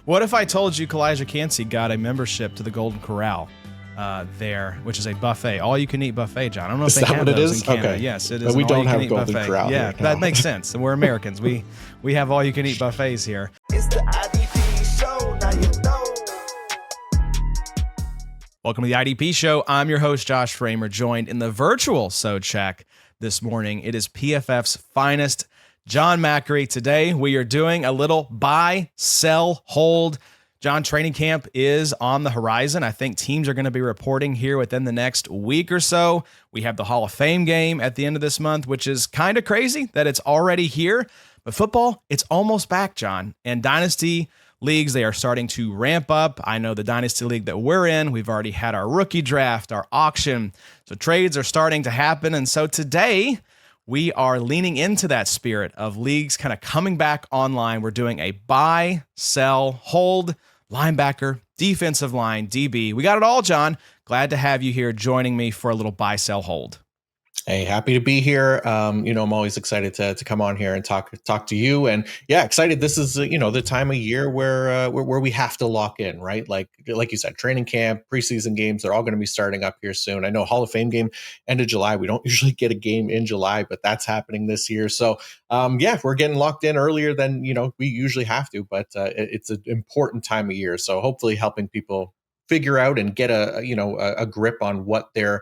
What if I told you Calijah Kancey got a membership to the Golden Corral there, which is a buffet, all-you-can-eat buffet, John? I don't know if they have those in Canada. Okay. Yes, it is. We don't have Golden buffet. Corral Yeah, here, no. That makes sense. And we're Americans. We have all-you-can-eat buffets here. It's the IDP show, now you know. Welcome to the IDP Show. I'm your host, Josh Framer, joined in the virtual Sode Shack this morning. It is PFF's finest, Jon Macri. Today, we are doing a little buy, sell, hold. John, training camp is on the horizon. I think teams are going to be reporting here within the next week or so. We have the Hall of Fame game at the end of this month, which is kind of crazy that it's already here. But football, it's almost back, John. And Dynasty leagues, they are starting to ramp up. I know the Dynasty league that we're in, we've already had our rookie draft, our auction. So trades are starting to happen. And so today, we are leaning into that spirit of leagues kind of coming back online. We're doing a buy, sell, hold, linebacker, defensive line, DB. We got it all, John. Glad to have you here joining me for a little buy, sell, hold. Hey, happy to be here. I'm always excited to come on here and talk to you. And yeah, excited. This is the time of year where we have to lock in, right? Like you said, training camp, preseason games, they're all going to be starting up here soon. I know Hall of Fame game end of July. We don't usually get a game in July, but that's happening this year. So we're getting locked in earlier than we usually have to. But it's an important time of year. So hopefully helping people figure out and get a grip on what their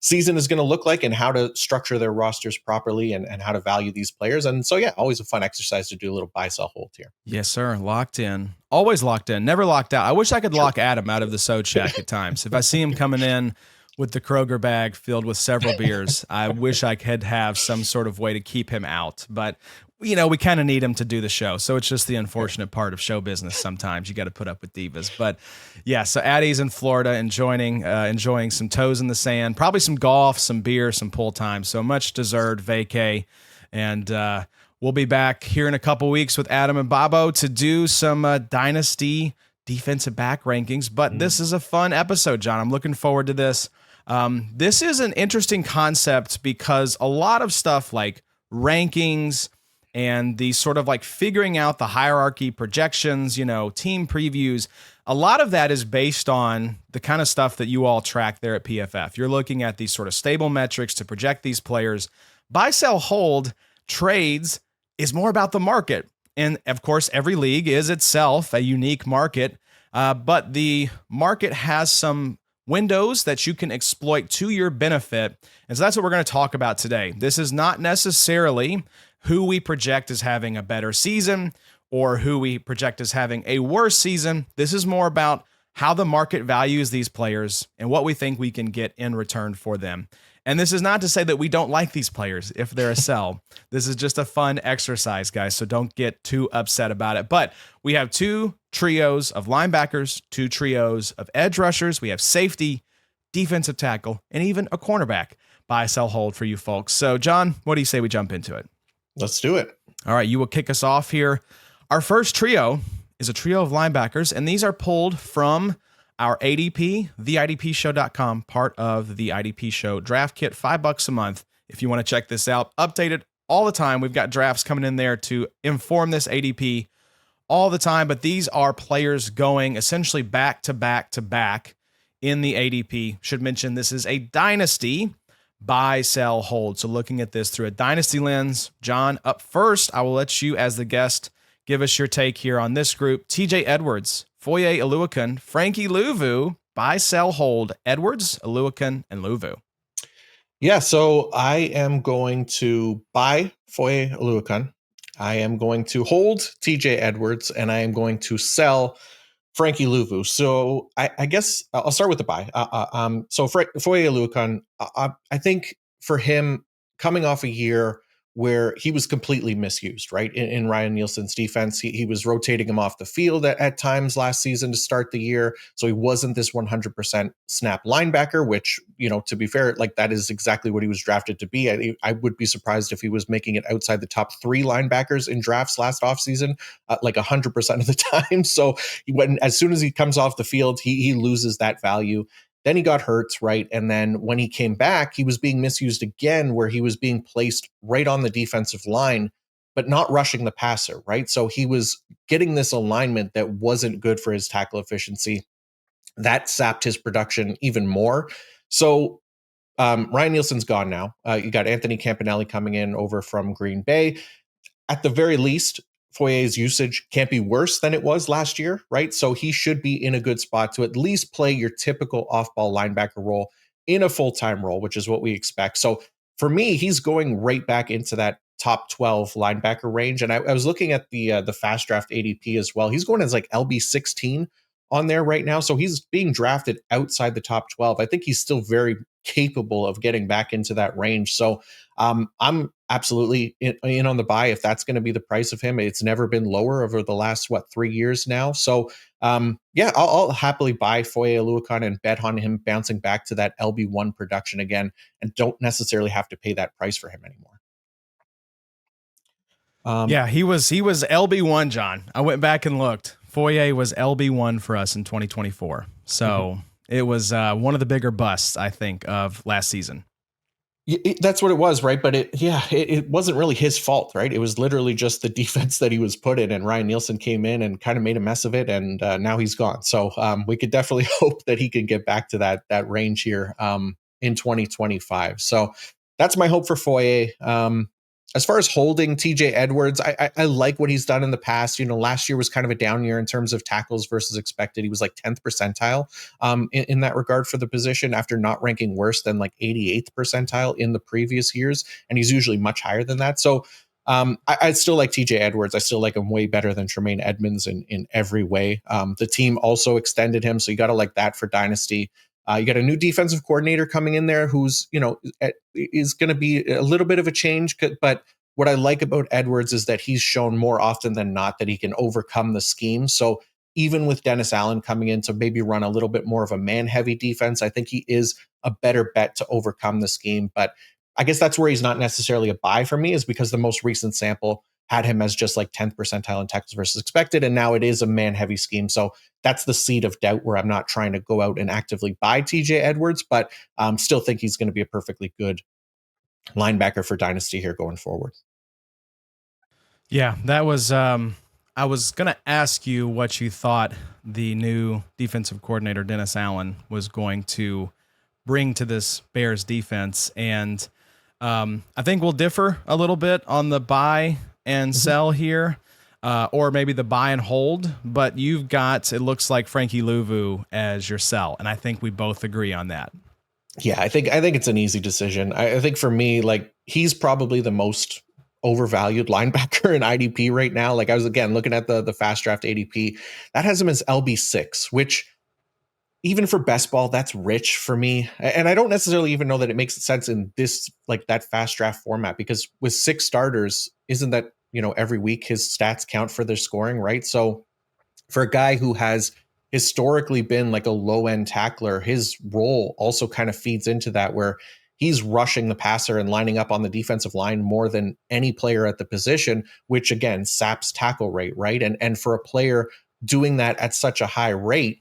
season is going to look like and how to structure their rosters properly and how to value these players. And so, yeah, always a fun exercise to do a little buy, sell, hold here. Yes, sir. Locked in. Always locked in. Never locked out. I wish I could lock Adam out of the Sode Shack at times. If I see him coming in with the Kroger bag filled with several beers, I wish I could have some sort of way to keep him out. But we kind of need him to do the show. So it's just the unfortunate part of show business. Sometimes you got to put up with divas. But yeah, so Addie's in Florida enjoying some toes in the sand, probably some golf, some beer, some pool time. So much deserved vacay. And we'll be back here in a couple weeks with Adam and Bobo to do some Dynasty defensive back rankings. But this is a fun episode, John. I'm looking forward to this. This is an interesting concept because a lot of stuff like rankings and the sort of like figuring out the hierarchy, projections, team previews, a lot of that is based on the kind of stuff that you all track there at PFF. You're looking at these sort of stable metrics to project these players. Buy, sell, hold, trades is more about the market. And of course, every league is itself a unique market, but the market has some windows that you can exploit to your benefit. And so that's what we're going to talk about today. This is not necessarily who we project as having a better season or who we project as having a worse season. This is more about how the market values these players and what we think we can get in return for them. And this is not to say that we don't like these players if they're a sell. This is just a fun exercise, guys, so don't get too upset about it. But we have two trios of linebackers, two trios of edge rushers. We have safety, defensive tackle, and even a cornerback. Buy, sell, hold for you folks. So, John, what do you say we jump into it? Let's do it. All right, you will kick us off here. Our first trio is a trio of linebackers, and these are pulled from our ADP, theidpshow.com, part of the IDP Show draft kit, $5 a month. If you want to check this out, updated all the time. We've got drafts coming in there to inform this ADP all the time, but these are players going essentially back to back to back in the ADP. Should mention this is a dynasty buy, sell, hold. So looking at this through a dynasty lens, John, up first, I will let you as the guest give us your take here on this group. TJ Edwards, Foye Oluokun, Frankie Luvu, buy, sell, hold, Edwards, Oluokun, and Luvu. Yeah, so I am going to buy Foye Oluokun. I am going to hold TJ Edwards, and I am going to sell Frankie Luvu. So I guess I'll start with the buy. So Foye Oluokun, I think for him coming off a year where he was completely misused, right? In Ryan Nielsen's defense, he was rotating him off the field at times last season to start the year. So he wasn't this 100% snap linebacker, which, to be fair, like that is exactly what he was drafted to be. I would be surprised if he was making it outside the top 3 linebackers in drafts last offseason, like 100% of the time. So as soon as he comes off the field, he loses that value. Then he got hurt, right? And then when he came back, he was being misused again, where he was being placed right on the defensive line but not rushing the passer, right? So he was getting this alignment that wasn't good for his tackle efficiency. That sapped his production even more. So Ryan Nielsen's gone now. You got Anthony Campanelli coming in over from Green Bay. At the very least, Foye's usage can't be worse than it was last year, right? So he should be in a good spot to at least play your typical off-ball linebacker role in a full-time role, which is what we expect. So for me, he's going right back into that top 12 linebacker range. And I was looking at the FastDraft ADP as well. He's going as like LB 16 on there right now. So he's being drafted outside the top 12. I think he's still very capable of getting back into that range. So I'm absolutely in on the buy if that's going to be the price of him. It's never been lower over the last, 3 years now. So I'll happily buy Foye Oluokun and bet on him bouncing back to that LB1 production again, and don't necessarily have to pay that price for him anymore. He was LB1, John. I went back and looked. Foye was LB1 for us in 2024. So it was one of the bigger busts, I think, of last season. That's what it was, right? But it wasn't really his fault, right? It was literally just the defense that he was put in, and Ryan Nielsen came in and kind of made a mess of it, and now he's gone. So we could definitely hope that he can get back to that range here in 2025. So that's my hope for Foye. As far as holding TJ Edwards, I like what he's done in the past. Last year was kind of a down year in terms of tackles versus expected. He was like 10th percentile in that regard for the position, after not ranking worse than like 88th percentile in the previous years. And he's usually much higher than that. So I still like TJ Edwards. I still like him way better than Tremaine Edmonds in every way. The team also extended him, so you got to like that for Dynasty. You got a new defensive coordinator coming in there who's, is going to be a little bit of a change. But what I like about Edwards is that he's shown more often than not that he can overcome the scheme. So even with Dennis Allen coming in to maybe run a little bit more of a man-heavy defense, I think he is a better bet to overcome the scheme. But I guess that's where he's not necessarily a buy for me, is because the most recent sample had him as just like 10th percentile in tackles versus expected. And now it is a man-heavy scheme. So that's the seed of doubt where I'm not trying to go out and actively buy TJ Edwards, but still think he's going to be a perfectly good linebacker for Dynasty here going forward. Yeah, that was, I was going to ask you what you thought the new defensive coordinator, Dennis Allen, was going to bring to this Bears defense. And I think we'll differ a little bit on the buy and sell here, or maybe the buy and hold, but you've got, it looks like, Frankie Luvu as your sell. And I think we both agree on that. Yeah, I think it's an easy decision. I think for me, like, he's probably the most overvalued linebacker in IDP right now. Like, I was again looking at the FastDraft ADP that has him as LB6, which even for best ball, that's rich for me. And I don't necessarily even know that it makes sense in this, like, that FastDraft format, because with 6 starters, isn't that, every week his stats count for their scoring, right? So for a guy who has historically been like a low end tackler, his role also kind of feeds into that, where he's rushing the passer and lining up on the defensive line more than any player at the position, which again saps tackle rate, right? And for a player doing that at such a high rate,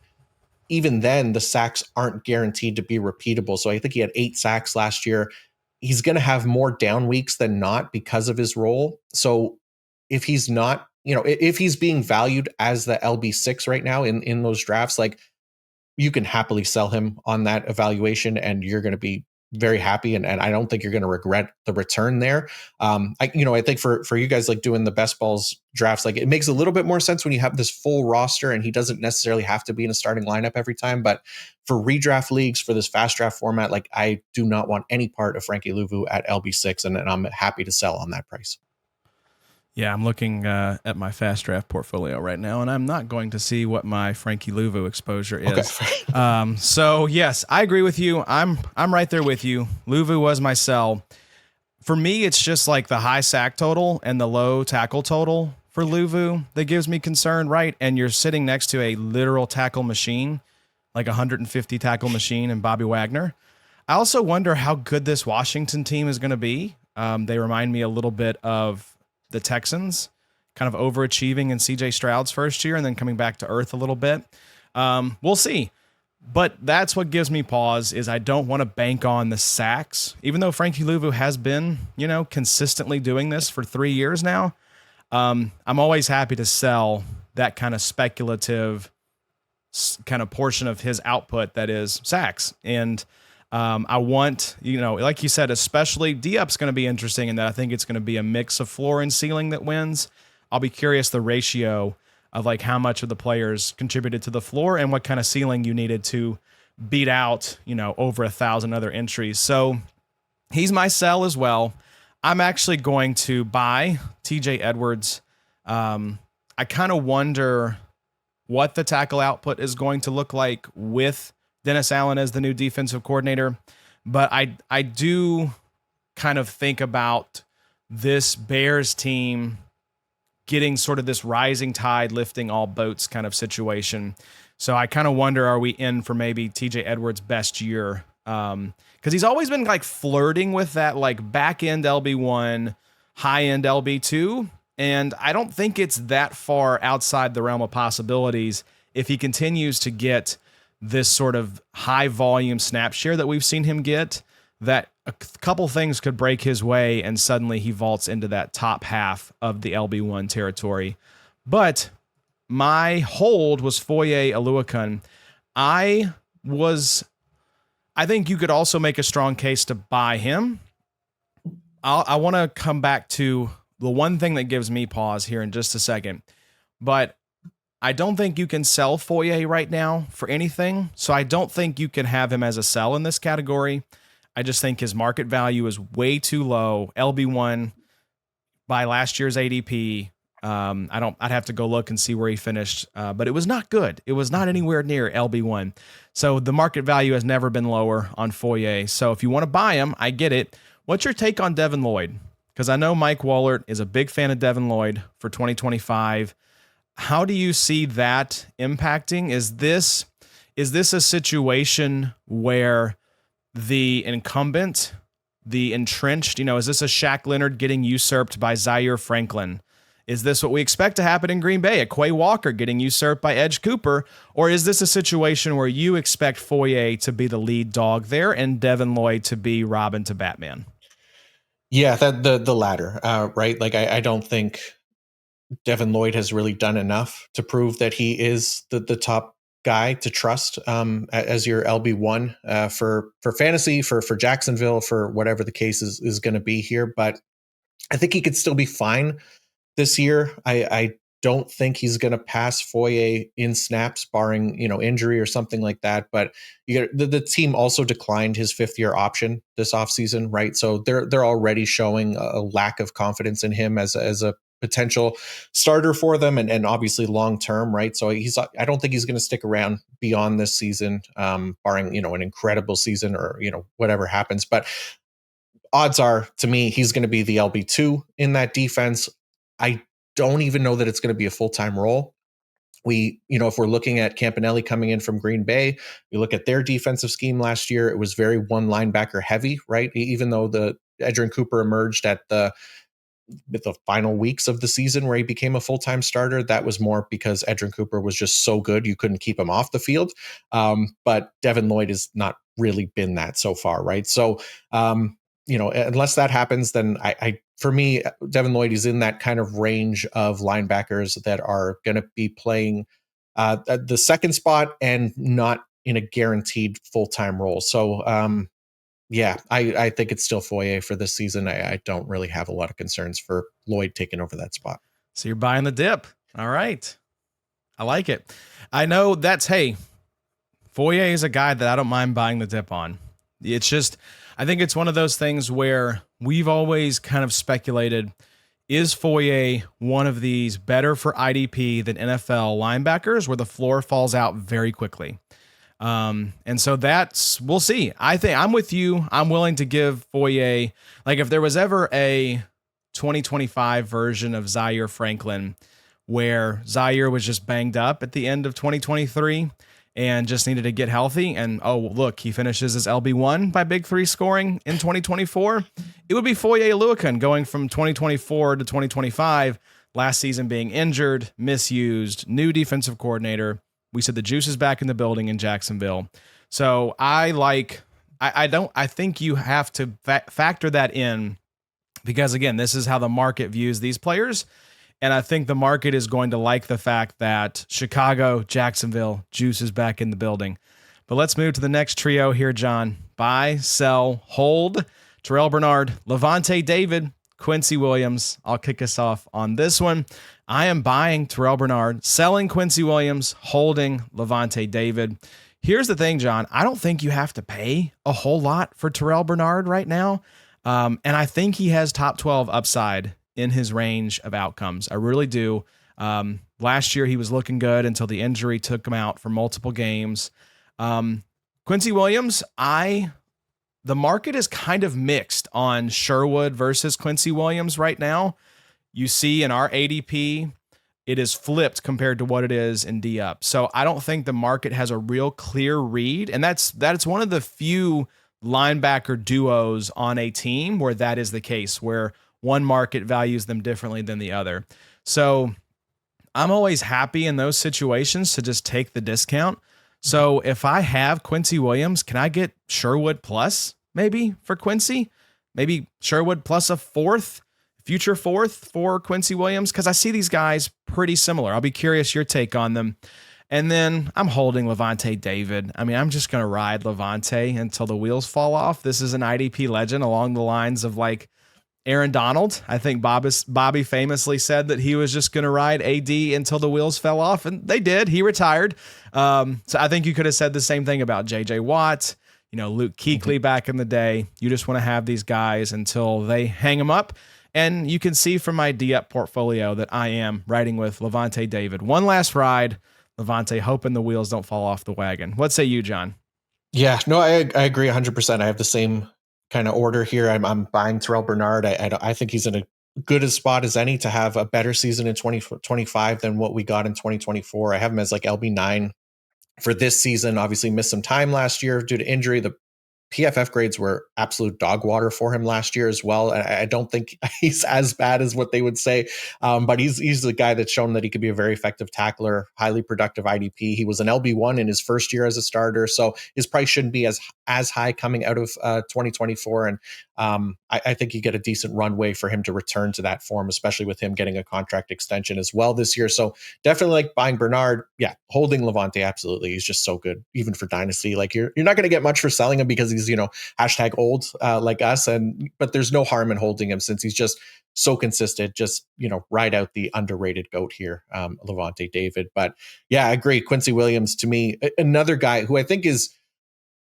even then the sacks aren't guaranteed to be repeatable. So I think he had 8 sacks last year. He's going to have more down weeks than not because of his role. So if he's not, if he's being valued as the LB6 right now in those drafts, like, you can happily sell him on that evaluation and you're going to be very happy. And I don't think you're going to regret the return there. I think for you guys, like, doing the best balls drafts, like, it makes a little bit more sense when you have this full roster and he doesn't necessarily have to be in a starting lineup every time. But for redraft leagues, for this fast draft format, like, I do not want any part of Frankie Luvu at LB6, and I'm happy to sell on that price. Yeah, I'm looking at my fast draft portfolio right now, and I'm not going to see what my Frankie Luvu exposure is. Okay. So yes, I agree with you. I'm right there with you. Luvu was my sell. For me, it's just like the high sack total and the low tackle total for Luvu that gives me concern, right? And you're sitting next to a literal tackle machine, like 150 tackle machine and Bobby Wagner. I also wonder how good this Washington team is going to be. They remind me a little bit of the Texans, kind of overachieving in CJ Stroud's first year and then coming back to earth a little bit. We'll see. But that's what gives me pause, is I don't want to bank on the sacks. Even though Frankie Luvu has been, consistently doing this for 3 years now, I'm always happy to sell that kind of speculative kind of portion of his output that is sacks. And I want, like you said, especially D-Up's going to be interesting in that I think it's going to be a mix of floor and ceiling that wins. I'll be curious the ratio of like how much of the players contributed to the floor and what kind of ceiling you needed to beat out, over 1,000 other entries. So he's my sell as well. I'm actually going to buy TJ Edwards. I kind of wonder what the tackle output is going to look like with Dennis Allen as the new defensive coordinator. But I do kind of think about this Bears team getting sort of this rising tide lifting all boats kind of situation. So I kind of wonder, are we in for maybe TJ Edwards' best year? Because he's always been like flirting with that like back end LB1, high end LB2. And I don't think it's that far outside the realm of possibilities if he continues to get this sort of high volume snap share that we've seen him get, that a couple things could break his way and suddenly he vaults into that top half of the LB1 territory. But my hold was Foye Oluokun. I think you could also make a strong case to buy him. I want to come back to the one thing that gives me pause here in just a second, but I don't think you can sell Foye right now for anything. So I don't think you can have him as a sell in this category. I just think his market value is way too low. LB1 by last year's ADP. I'd have to go look and see where he finished, but it was not good. It was not anywhere near LB1. So the market value has never been lower on Foye. So if you want to buy him, I get it. What's your take on Devin Lloyd? Because I know Mike Wallert is a big fan of Devin Lloyd for 2025. How do you see that impacting? Is this a situation where the incumbent, the entrenched, is this a Shaq Leonard getting usurped by Zaire Franklin? Is this what we expect to happen in Green Bay? A Quay Walker getting usurped by Edge Cooper? Or is this a situation where you expect Foye to be the lead dog there and Devin Lloyd to be Robin to Batman? Yeah, the latter, right? Like I don't think Devin Lloyd has really done enough to prove that he is the top guy to trust as your LB1 for fantasy, for Jacksonville, for whatever the case is going to be here. But I think he could still be fine this year. I don't think he's going to pass Foye in snaps, barring injury or something like that. But the team also declined his 5th-year option this offseason, right? So they're already showing a lack of confidence in him as a potential starter for them, and obviously long term, right? So I don't think he's going to stick around beyond this season, barring an incredible season or whatever happens. But odds are, to me, he's going to be the LB2 in that defense. I don't even know that it's going to be a full-time role. If we're looking at Campanelli coming in from Green Bay, you look at their defensive scheme last year, it was very one linebacker heavy, right? Even though the Edgerrin Cooper emerged at the final weeks of the season where he became a full-time starter, that was more because Edgerrin Cooper was just so good you couldn't keep him off the field. But Devin Lloyd has not really been that so far, right? So, unless that happens, then for me, Devin Lloyd is in that kind of range of linebackers that are going to be playing the second spot and not in a guaranteed full-time role. So, I think it's still Foye for this season. I don't really have a lot of concerns for Lloyd taking over that spot. So you're buying the dip. All right. I like it. I know Foye is a guy that I don't mind buying the dip on. It's just, I think it's one of those things where we've always kind of speculated, is Foye one of these better for IDP than NFL linebackers where the floor falls out very quickly? And so we'll see. I think I'm with you. I'm willing to give Foye, like if there was ever a 2025 version of Zaire Franklin where Zaire was just banged up at the end of 2023 and just needed to get healthy. And, oh, look, he finishes his LB1 by Big Three scoring in 2024. It would be Foye Oluokun going from 2024 to 2025, last season being injured, misused, new defensive coordinator. We said the juice is back in the building in Jacksonville. So I think you have to factor that in because, again, this is how the market views these players. And I think the market is going to like the fact that Chicago, Jacksonville, juice is back in the building. But let's move to the next trio here, John. Buy, sell, hold. Terrel Bernard, Lavonte David, Quincy Williams. I'll kick us off on this one. I am buying Terrel Bernard, selling Quincy Williams, holding Lavonte David. Here's the thing, John. I don't think you have to pay a whole lot for Terrel Bernard right now. And I think he has top 12 upside in his range of outcomes. I really do. Last year, he was looking good until the injury took him out for multiple games. Quincy Williams, the market is kind of mixed on Sherwood versus Quincy Williams right now. You see in our ADP, it is flipped compared to what it is in D-Up. So I don't think the market has a real clear read. And that's one of the few linebacker duos on a team where that is the case, where one market values them differently than the other. So I'm always happy in those situations to just take the discount. So if I have Quincy Williams, can I get Sherwood plus maybe for Quincy? Maybe Sherwood plus a future fourth for Quincy Williams? Because I see these guys pretty similar. I'll be curious your take on them. And then I'm holding Lavonte David. I mean, I'm just going to ride Lavonte until the wheels fall off. This is an IDP legend along the lines of like Aaron Donald. I think Bobby famously said that he was just going to ride AD until the wheels fell off, and they did. He retired. So I think you could have said the same thing about JJ Watt, Luke Kuechly back in the day. You just want to have these guys until they hang them up. And you can see from my D-Up portfolio that I am riding with Lavonte David. One last ride, Lavonte, hoping the wheels don't fall off the wagon. What say you, John? Yeah, no, I agree 100%. I have the same kind of order here. I'm buying Terrel Bernard. I think he's in a good a spot as any to have a better season in 2025 than what we got in 2024. I have him as like LB9 for this season. Obviously missed some time last year due to injury. The PFF grades were absolute dog water for him last year as well. I don't think he's as bad as what they would say, but he's the guy that's shown that he could be a very effective tackler, highly productive IDP. He was an LB1 in his first year as a starter, so his price shouldn't be as high coming out of 2024. And I think you get a decent runway for him to return to that form, especially with him getting a contract extension as well this year. So definitely like buying Bernard. Yeah, holding Lavonte, absolutely. He's just so good, even for Dynasty. Like you're not going to get much for selling him because he's hashtag old like us, but there's no harm in holding him since he's just so consistent. Just ride out the underrated GOAT here, Lavonte David. But yeah, I agree. Quincy Williams, to me, another guy who I think is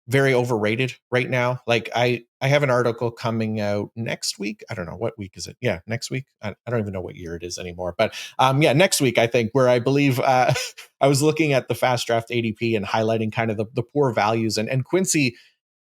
very overrated right now. Like I have an article coming out next week. I don't know what week is it. Yeah, next week. I don't even know what year it is anymore. But next week, I think, where I believe I was looking at the FastDraft ADP and highlighting kind of the poor values, and Quincy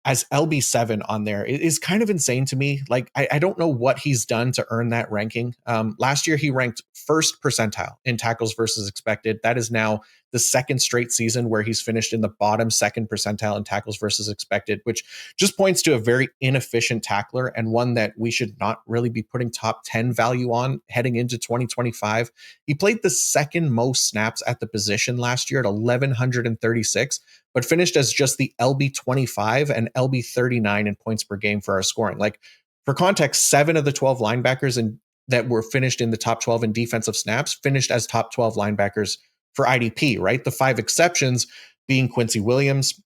as LB7 on there is kind of insane to me. Like, I don't know what he's done to earn that ranking. Last year, he ranked first percentile in tackles versus expected. That is now the second straight season where he's finished in the bottom second percentile in tackles versus expected, which just points to a very inefficient tackler and one that we should not really be putting top 10 value on heading into 2025. He played the second most snaps at the position last year at 1,136, but finished as just the LB25 and LB39 in points per game for our scoring. Like, for context, 7 of the 12 linebackers that were finished in the top 12 in defensive snaps finished as top 12 linebackers for IDP, right? The 5 exceptions being Quincy Williams,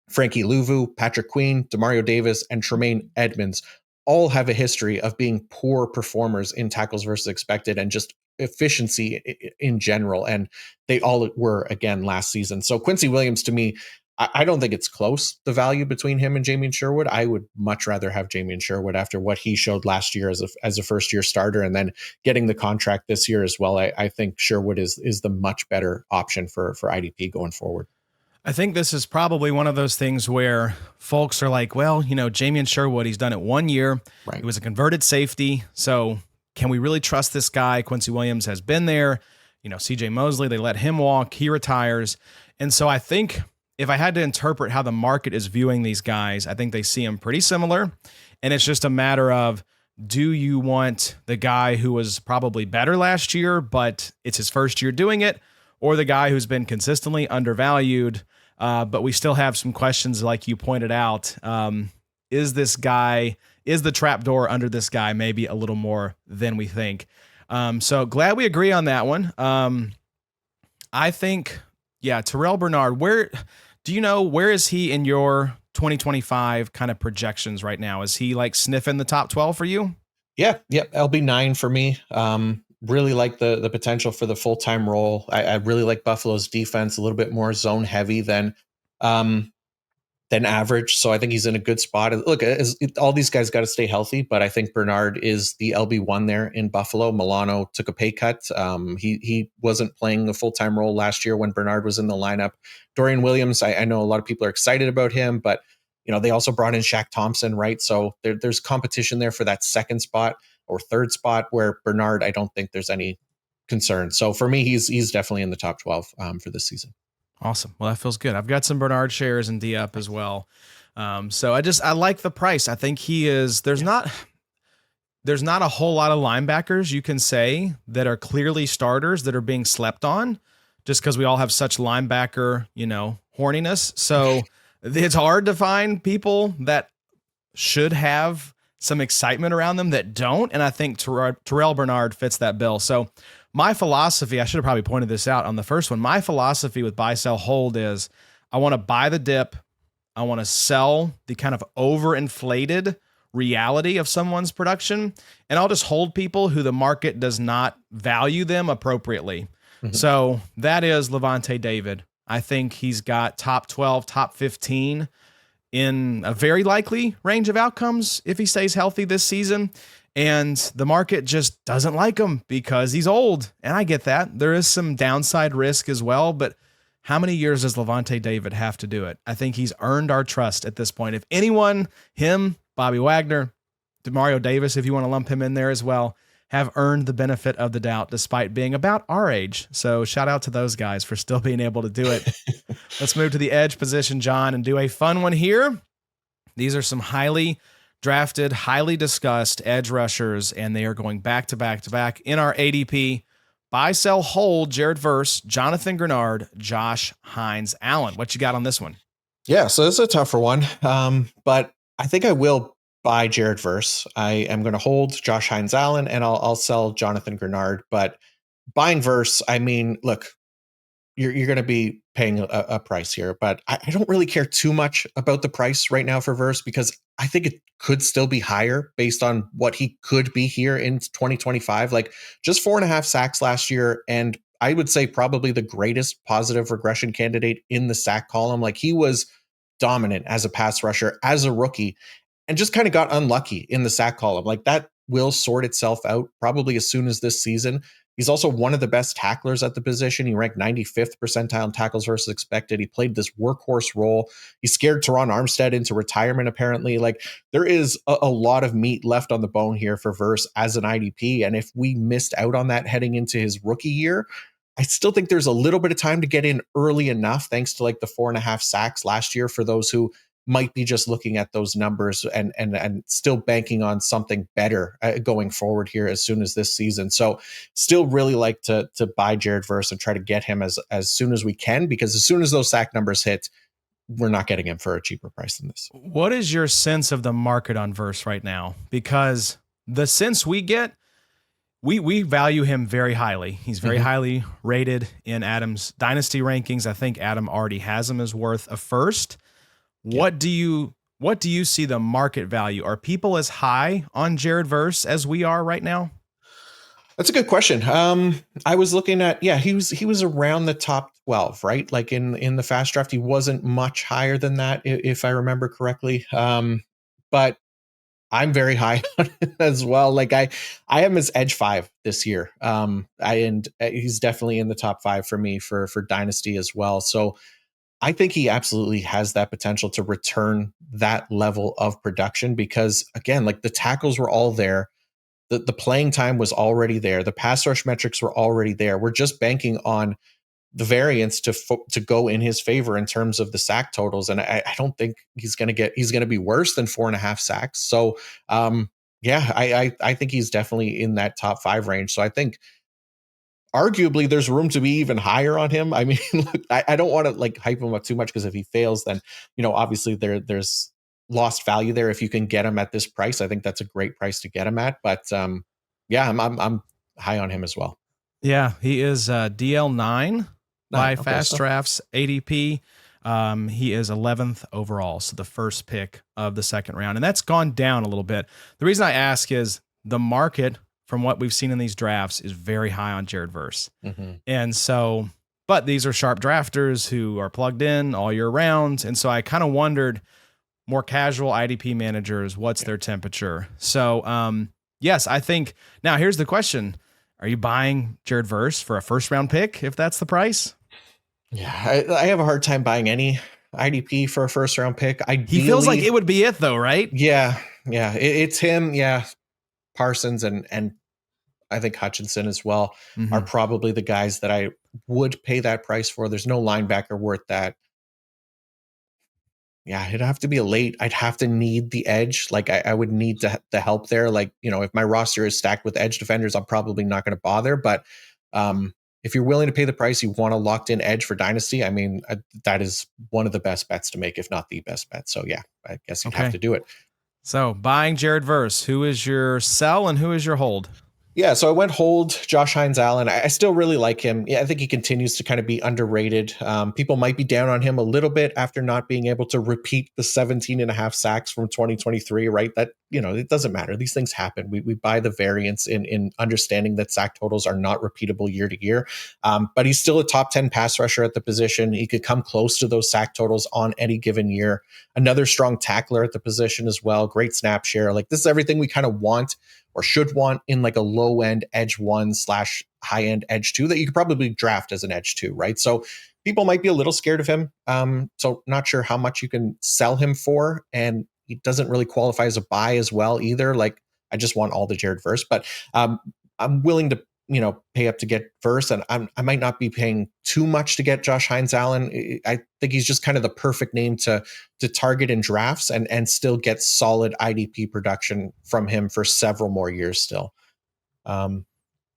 Frankie Luvu, Patrick Queen, Demario Davis, and Tremaine Edmonds all have a history of being poor performers in tackles versus expected and just efficiency in general. And they all were again last season. So Quincy Williams, to me, I don't think it's close, the value between him and Jamien Sherwood. I would much rather have Jamien Sherwood after what he showed last year as a first-year starter and then getting the contract this year as well. I think Sherwood is the much better option for IDP going forward. I think this is probably one of those things where folks are like, well, Jamien Sherwood, he's done it 1 year. Right. He was a converted safety. So can we really trust this guy? Quincy Williams has been there. CJ Mosley, they let him walk. He retires. And so I think if I had to interpret how the market is viewing these guys, I think they see them pretty similar. And it's just a matter of, do you want the guy who was probably better last year, but it's his first year doing it, or the guy who's been consistently undervalued, but we still have some questions like you pointed out. Is the trapdoor under this guy maybe a little more than we think? So glad we agree on that one. I think, yeah, Terrel Bernard, where is he in your 2025 kind of projections right now? Is he like sniffing the top 12 for you? Yeah, yep. LB9 for me. Really like the potential for the full-time role. I really like Buffalo's defense, a little bit more zone heavy than average. So I think he's in a good spot. Look, all these guys got to stay healthy, but I think Bernard is the LB1 there in Buffalo. Milano took a pay cut. He wasn't playing a full-time role last year when Bernard was in the lineup. Dorian Williams, I know a lot of people are excited about him, but they also brought in Shaq Thompson, right? So there's competition there for that second spot or third spot, where Bernard, I don't think there's any concern. So for me, he's definitely in the top 12 for this season. Awesome. Well, that feels good. I've got some Bernard shares in D up as well. So I like the price. I think he is, there's not a whole lot of linebackers you can say that are clearly starters that are being slept on, just because we all have such linebacker, horniness. So it's hard to find people that should have some excitement around them that don't. And I think Terrel Bernard fits that bill. So my philosophy, I should have probably pointed this out on the first one. My philosophy with buy, sell, hold is I want to buy the dip. I want to sell the kind of overinflated reality of someone's production. And I'll just hold people who the market does not value them appropriately. Mm-hmm. So that is Lavonte David. I think he's got top 12, top 15 in a very likely range of outcomes if he stays healthy this season. And the market just doesn't like him because he's old. And I get that. There is some downside risk as well, but how many years does Lavonte David have to do it? I think he's earned our trust at this point. If anyone, him, Bobby Wagner, Demario Davis, if you want to lump him in there as well, have earned the benefit of the doubt despite being about our age. So shout out to those guys for still being able to do it. Let's move to the edge position, John, and do a fun one here. These are some highly drafted, highly discussed edge rushers, and they are going back to back to back in our ADP. Buy, sell, hold, Jared Verse, Jonathan Greenard, Josh Hines-Allen. What you got on this one? Yeah, so this is a tougher one, but I think I will buy Jared Verse. I am going to hold Josh Hines-Allen, and I'll sell Jonathan Greenard. But buying Verse, I mean, look, you're going to be paying a price here, but I don't really care too much about the price right now for Verse, because I think it could still be higher based on what he could be here in 2025. Like just 4.5 sacks last year. And I would say probably the greatest positive regression candidate in the sack column. Like he was dominant as a pass rusher, as a rookie, and just kind of got unlucky in the sack column. Like that will sort itself out probably as soon as this season. He's also one of the best tacklers at the position. He ranked 95th percentile in tackles versus expected. He played this workhorse role. He scared Teron Armstead into retirement, apparently. Like there is a lot of meat left on the bone here for Verse as an IDP. And if we missed out on that heading into his rookie year, I still think there's a little bit of time to get in early enough, thanks to like the 4.5 sacks last year for those who might be just looking at those numbers and still banking on something better going forward here as soon as this season. So still really like to buy Jared Verse and try to get him as soon as we can, because as soon as those sack numbers hit, we're not getting him for a cheaper price than this. What is your sense of the market on Verse right now? Because the sense we get, we value him very highly. He's very highly rated in Adam's Dynasty rankings. I think Adam already has him as worth a first. What do you see the market value? Are people as high on Jared Verse as we are right now? That's a good question. I was looking at, he was around the top 12, right? Like in the FastDraft, he wasn't much higher than that, if I remember correctly. But I'm very high on him as well. Like I am his edge 5 this year. And he's definitely in the top 5 for me for Dynasty as well. So I think he absolutely has that potential to return that level of production, because again, like the tackles were all there. The playing time was already there. The pass rush metrics were already there. We're just banking on the variance to go in his favor in terms of the sack totals. And I don't think he's going to be worse than 4.5 sacks. So I think he's definitely in that top 5 range. So I think arguably there's room to be even higher on him. I mean, look, I don't want to like hype him up too much, because if he fails, then, obviously there's lost value there. If you can get him at this price, I think that's a great price to get him at. But I'm high on him as well. Yeah, he is DL9 by Okay, FastDraft's ADP. He is 11th overall, so the first pick of the second round. And that's gone down a little bit. The reason I ask is the market, from what we've seen in these drafts, is very high on Jared Verse. And so, but these are sharp drafters who are plugged in all year round. And so I kind of wondered, more casual IDP managers, what's their temperature? So, yes, I think, now here's the question. Are you buying Jared Verse for a first round pick if that's the price? Yeah, I have a hard time buying any IDP for a first round pick. He feels like it would be it though, right? Yeah. It's him. Yeah. Parsons and I think Hutchinson as well are probably the guys that I would pay that price for. There's no linebacker worth that. Yeah, it'd have to be a late. I'd have to need the edge. Like I would need the help there. Like, if my roster is stacked with edge defenders, I'm probably not going to bother. But if you're willing to pay the price, you want a locked in edge for Dynasty. I mean, that is one of the best bets to make, if not the best bet. So yeah, I guess you'd have to do it. So buying Jared Verse, who is your sell and who is your hold? Yeah, so I went hold Josh Hines-Allen. I still really like him. Yeah, I think he continues to kind of be underrated. People might be down on him a little bit after not being able to repeat the 17 and a half sacks from 2023, right? That, it doesn't matter. These things happen. We buy the variance in understanding that sack totals are not repeatable year to year. But he's still a top 10 pass rusher at the position. He could come close to those sack totals on any given year. Another strong tackler at the position as well. Great snap share. Like, this is everything we kind of want or should want in like a low end edge 1 / high end edge 2 that you could probably draft as an edge 2, right? So people might be a little scared of him. So not sure how much you can sell him for. And he doesn't really qualify as a buy as well either. Like, I just want all the Jared Verse, but I'm willing to, pay up to get Verse, and I might not be paying too much to get Josh Hines-Allen. I think he's just kind of the perfect name to target in drafts and still get solid IDP production from him for several more years still. And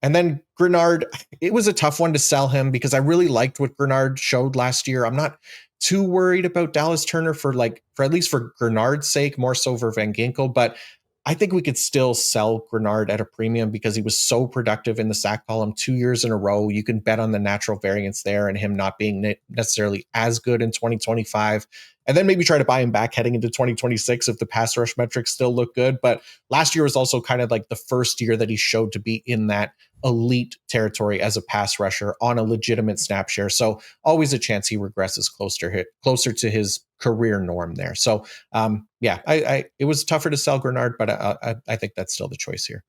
then Greenard, it was a tough one to sell him because I really liked what Greenard showed last year. I'm not too worried about Dallas Turner for at least for Greenard's sake, more so for Van Ginkel, but I think we could still sell Greenard at a premium because he was so productive in the sack column 2 years in a row. You can bet on the natural variance there and him not being necessarily as good in 2025. And then maybe try to buy him back heading into 2026 if the pass rush metrics still look good. But last year was also kind of like the first year that he showed to be in that elite territory as a pass rusher on a legitimate snap share. So always a chance he regresses closer to his career norm there. So it was tougher to sell Greenard, but I think that's still the choice here.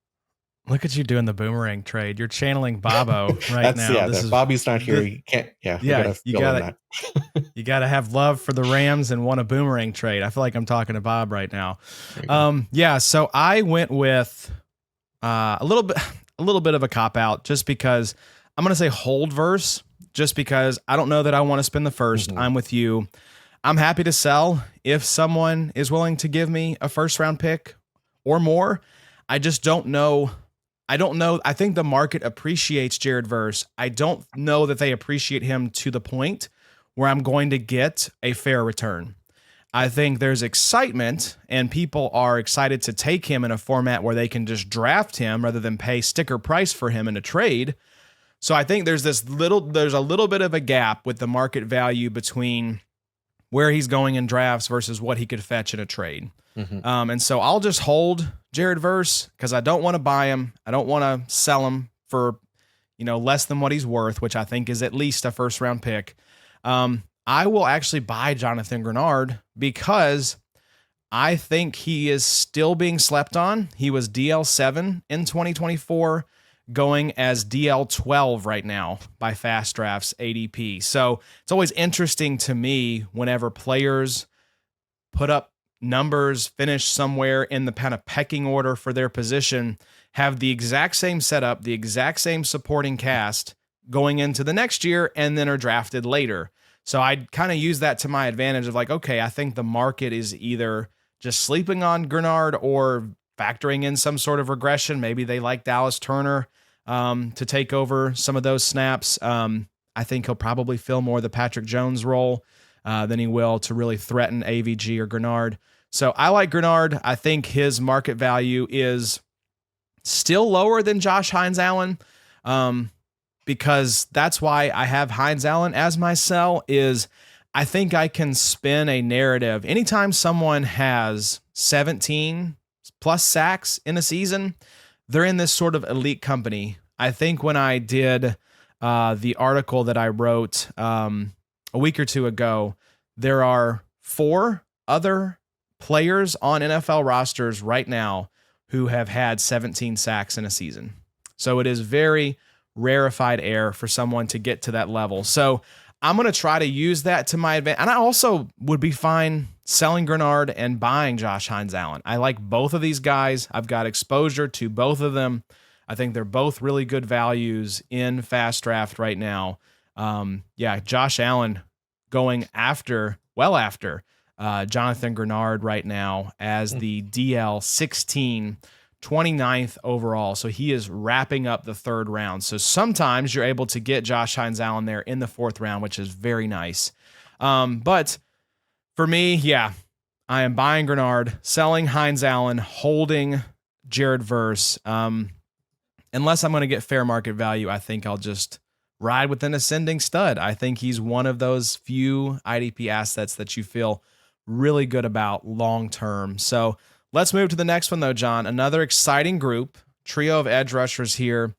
Look at you doing the boomerang trade. You're channeling Bobo right now. Yeah, Bobby's not here. You can't. Yeah, you gotta have love for the Rams and want a boomerang trade. I feel like I'm talking to Bob right now. So I went with a little bit of a cop out, just because I'm gonna say hold Verse, just because I don't know that I want to spend the first. I'm with you. I'm happy to sell if someone is willing to give me a first round pick or more. I just don't know. I don't know. I think the market appreciates Jared Verse. I don't know that they appreciate him to the point where I'm going to get a fair return. I think there's excitement and people are excited to take him in a format where they can just draft him rather than pay sticker price for him in a trade. So I think there's a little bit of a gap with the market value between where he's going in drafts versus what he could fetch in a trade. And so I'll just hold Jared Verse because I don't want to buy him. I don't want to sell him for, less than what he's worth, which I think is at least a first round pick. I will actually buy Jonathan Greenard because I think he is still being slept on. He was DL7 in 2024, going as DL12 right now by FastDraft's ADP. So it's always interesting to me whenever players put up numbers, finish somewhere in the kind of pecking order for their position, have the exact same setup, the exact same supporting cast going into the next year, and then are drafted later. So I'd kind of use that to my advantage of okay, I think the market is either just sleeping on Greenard or factoring in some sort of regression. Maybe they like Dallas Turner to take over some of those snaps. I think he'll probably fill more the Patrick Jones role than he will to really threaten AVG or Greenard. So I like Greenard. I think his market value is Still lower than Josh Hines-Allen, because that's why I have Hines-Allen as my sell. Is I think I can spin a narrative. Anytime someone has 17 plus sacks in a season, they're in this sort of elite company. I think when I did the article that I wrote a week or two ago, there are 4 other players on NFL rosters right now who have had 17 sacks in a season. So it is very rarefied air for someone to get to that level. So I'm going to try to use that to my advantage. And I also would be fine selling Greenard and buying Josh Hines-Allen. I like both of these guys. I've got exposure to both of them. I think they're both really good values in FastDraft right now. Josh Allen going after Jonathan Greenard right now as the DL 16, 29th overall. So he is wrapping up the 3rd round. So sometimes you're able to get Josh Hines-Allen there in the 4th round, which is very nice. But for me, I am buying Greenard, selling Hines-Allen, holding Jared Verse. Unless I'm going to get fair market value, I think I'll just ride with an ascending stud. I think he's one of those few IDP assets that you feel really good about long-term. So let's move to the next one though, John. Another exciting group, trio of edge rushers here.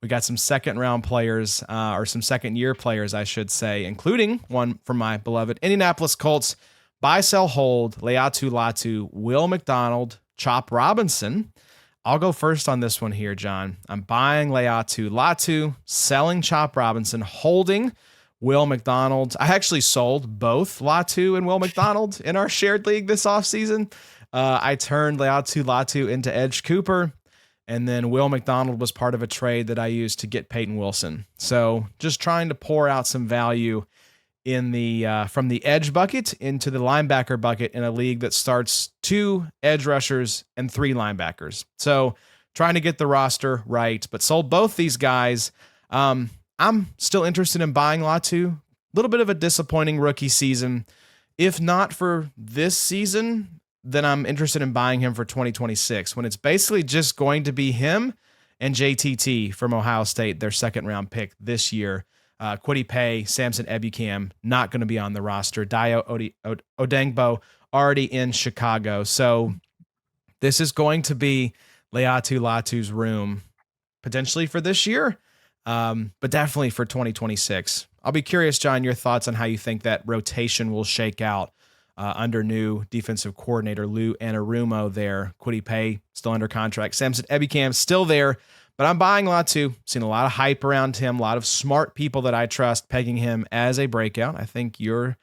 We got some second-round players, or some second-year players, I should say, including one from my beloved Indianapolis Colts. Buy, sell, hold, Laiatu, Latu, Will McDonald, Chop Robinson. I'll go first on this one here, John. I'm buying Laiatu, Latu, selling Chop Robinson, holding Will McDonald. I actually sold both Latu and Will McDonald in our shared league this offseason. I turned Latu into Edge Cooper, and then Will McDonald was part of a trade that I used to get Peyton Wilson. So just trying to pour out some value in the from the edge bucket into the linebacker bucket in a league that starts 2 edge rushers and 3 linebackers. So trying to get the roster right, but sold both these guys. I'm still interested in buying Latu. A little bit of a disappointing rookie season. If not for this season, then I'm interested in buying him for 2026, when it's basically just going to be him and JTT from Ohio State, their 2nd round pick this year. Kwity Paye, Samson Ebukam, not going to be on the roster. Dayo Odengbo already in Chicago. So this is going to be Latu's room, potentially for this year, but definitely for 2026. I'll be curious, John, your thoughts on how you think that rotation will shake out under new defensive coordinator Lou Anarumo there. Kwity Paye still under contract. Samson Ebukam still there. But I'm buying Latu. Seen a lot of hype around him, a lot of smart people that I trust pegging him as a breakout. I think you're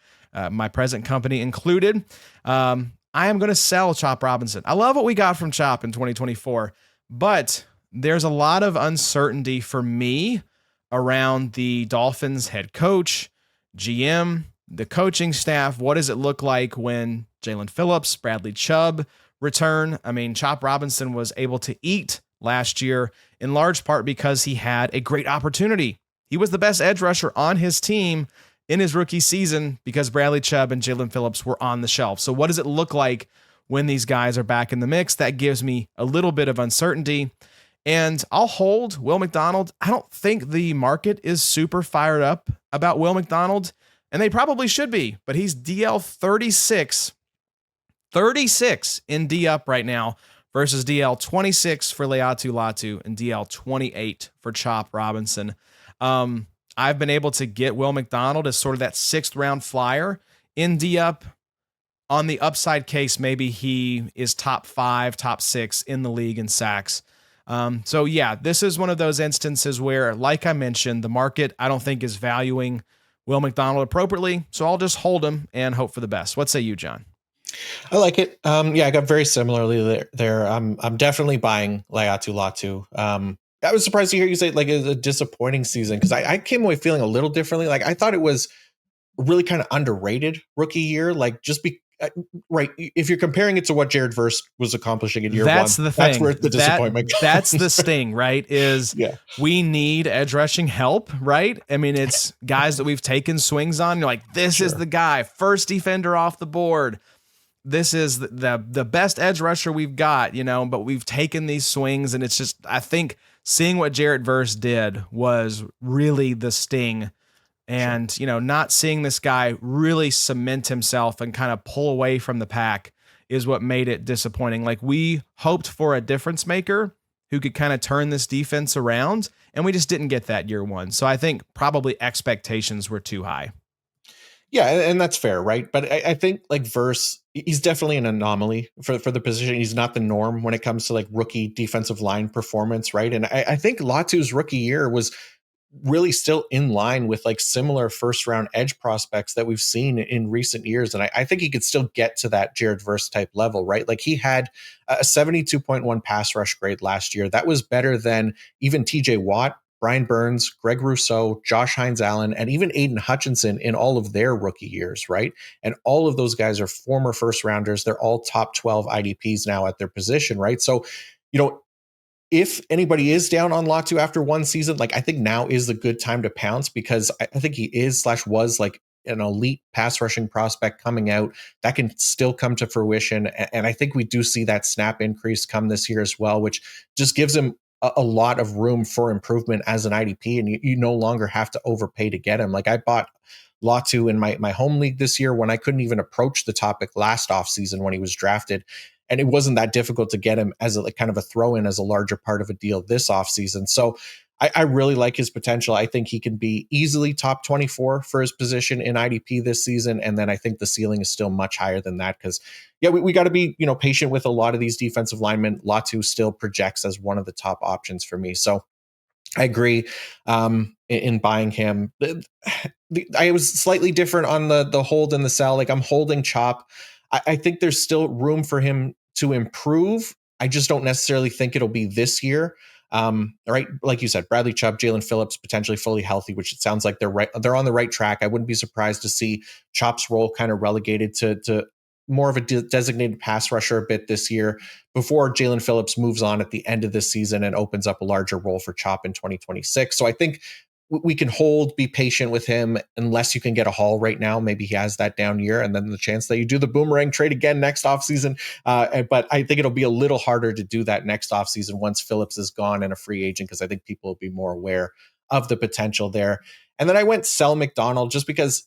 my present company included. I am going to sell Chop Robinson. I love what we got from Chop in 2024, but there's a lot of uncertainty for me around the Dolphins head coach, GM, the coaching staff. What does it look like when Jalen Phillips, Bradley Chubb return? I mean, Chop Robinson was able to eat last year in large part because he had a great opportunity. He was the best edge rusher on his team in his rookie season because Bradley Chubb and Jalen Phillips were on the shelf. So what does it look like when these guys are back in the mix? That gives me a little bit of uncertainty. And I'll hold Will McDonald. I don't think the market is super fired up about Will McDonald, and they probably should be, but he's DL 36 in D up right now versus DL 26 for Latu, and DL 28 for Chop Robinson. I've been able to get Will McDonald as sort of that 6th round flyer in D up. On the upside case, maybe he is top 5, top 6 in the league in sacks. So yeah, this is one of those instances where, like I mentioned, the market I don't think is valuing Will McDonald appropriately. So I'll just hold him and hope for the best. What say you, John? I like it. I got very similarly there. I'm definitely buying Latu. I was surprised to hear you say like it's a disappointing season, because I came away feeling a little differently. Like I thought it was really kind of underrated rookie year. Like just right. If you're comparing it to what Jared Verse was accomplishing in year one, the thing. That's where the disappointment comes. That's the sting, right? We need edge rushing help, right? I mean, it's guys that we've taken swings on. You're like, this is the guy, first defender off the board. this is the best edge rusher we've got, but we've taken these swings, and it's just, I think seeing what Jarrett Verse did was really the sting. And, not seeing this guy really cement himself and kind of pull away from the pack is what made it disappointing. Like, we hoped for a difference maker who could kind of turn this defense around, and we just didn't get that year one. So I think probably expectations were too high. Yeah, and that's fair, right? But I think like Verse, he's definitely an anomaly for the position. He's not the norm when it comes to like rookie defensive line performance, right? And I think Latu's rookie year was really still in line with like similar first round edge prospects that we've seen in recent years. And I think he could still get to that Jared Verse type level, right? Like he had a 72.1 pass rush grade last year. That was better than even TJ Watt, Brian Burns, Greg Rousseau, Josh Hines-Allen, and even Aiden Hutchinson in all of their rookie years, right? And all of those guys are former first rounders. They're all top 12 IDPs now at their position, right? So, if anybody is down on Latu after one season, like I think now is the good time to pounce, because I think he was like an elite pass rushing prospect coming out that can still come to fruition. And I think we do see that snap increase come this year as well, which just gives him a lot of room for improvement as an IDP. And you no longer have to overpay to get him. Like I bought Latu in my home league this year when I couldn't even approach the topic last offseason when he was drafted. And it wasn't that difficult to get him as a kind of a throw in as a larger part of a deal this offseason. So I really like his potential. I think he can be easily top 24 for his position in IDP this season. And then I think the ceiling is still much higher than that because, we got to be, patient with a lot of these defensive linemen. Latu still projects as one of the top options for me. So I agree in buying him. I was slightly different on the hold and the sell. Like I'm holding Chop. I think there's still room for him to improve. I just don't necessarily think it'll be this year. Right. Like you said, Bradley Chubb, Jalen Phillips, potentially fully healthy, which it sounds like they're on the right track. I wouldn't be surprised to see Chop's role kind of relegated to more of a designated pass rusher a bit this year before Jalen Phillips moves on at the end of this season and opens up a larger role for Chop in 2026. So I think we can be patient with him unless you can get a haul right now. Maybe he has that down year and then the chance that you do the boomerang trade again next offseason. But I think it'll be a little harder to do that next offseason once Phillips is gone and a free agent, because I think people will be more aware of the potential there. And then I went sell McDonald just because,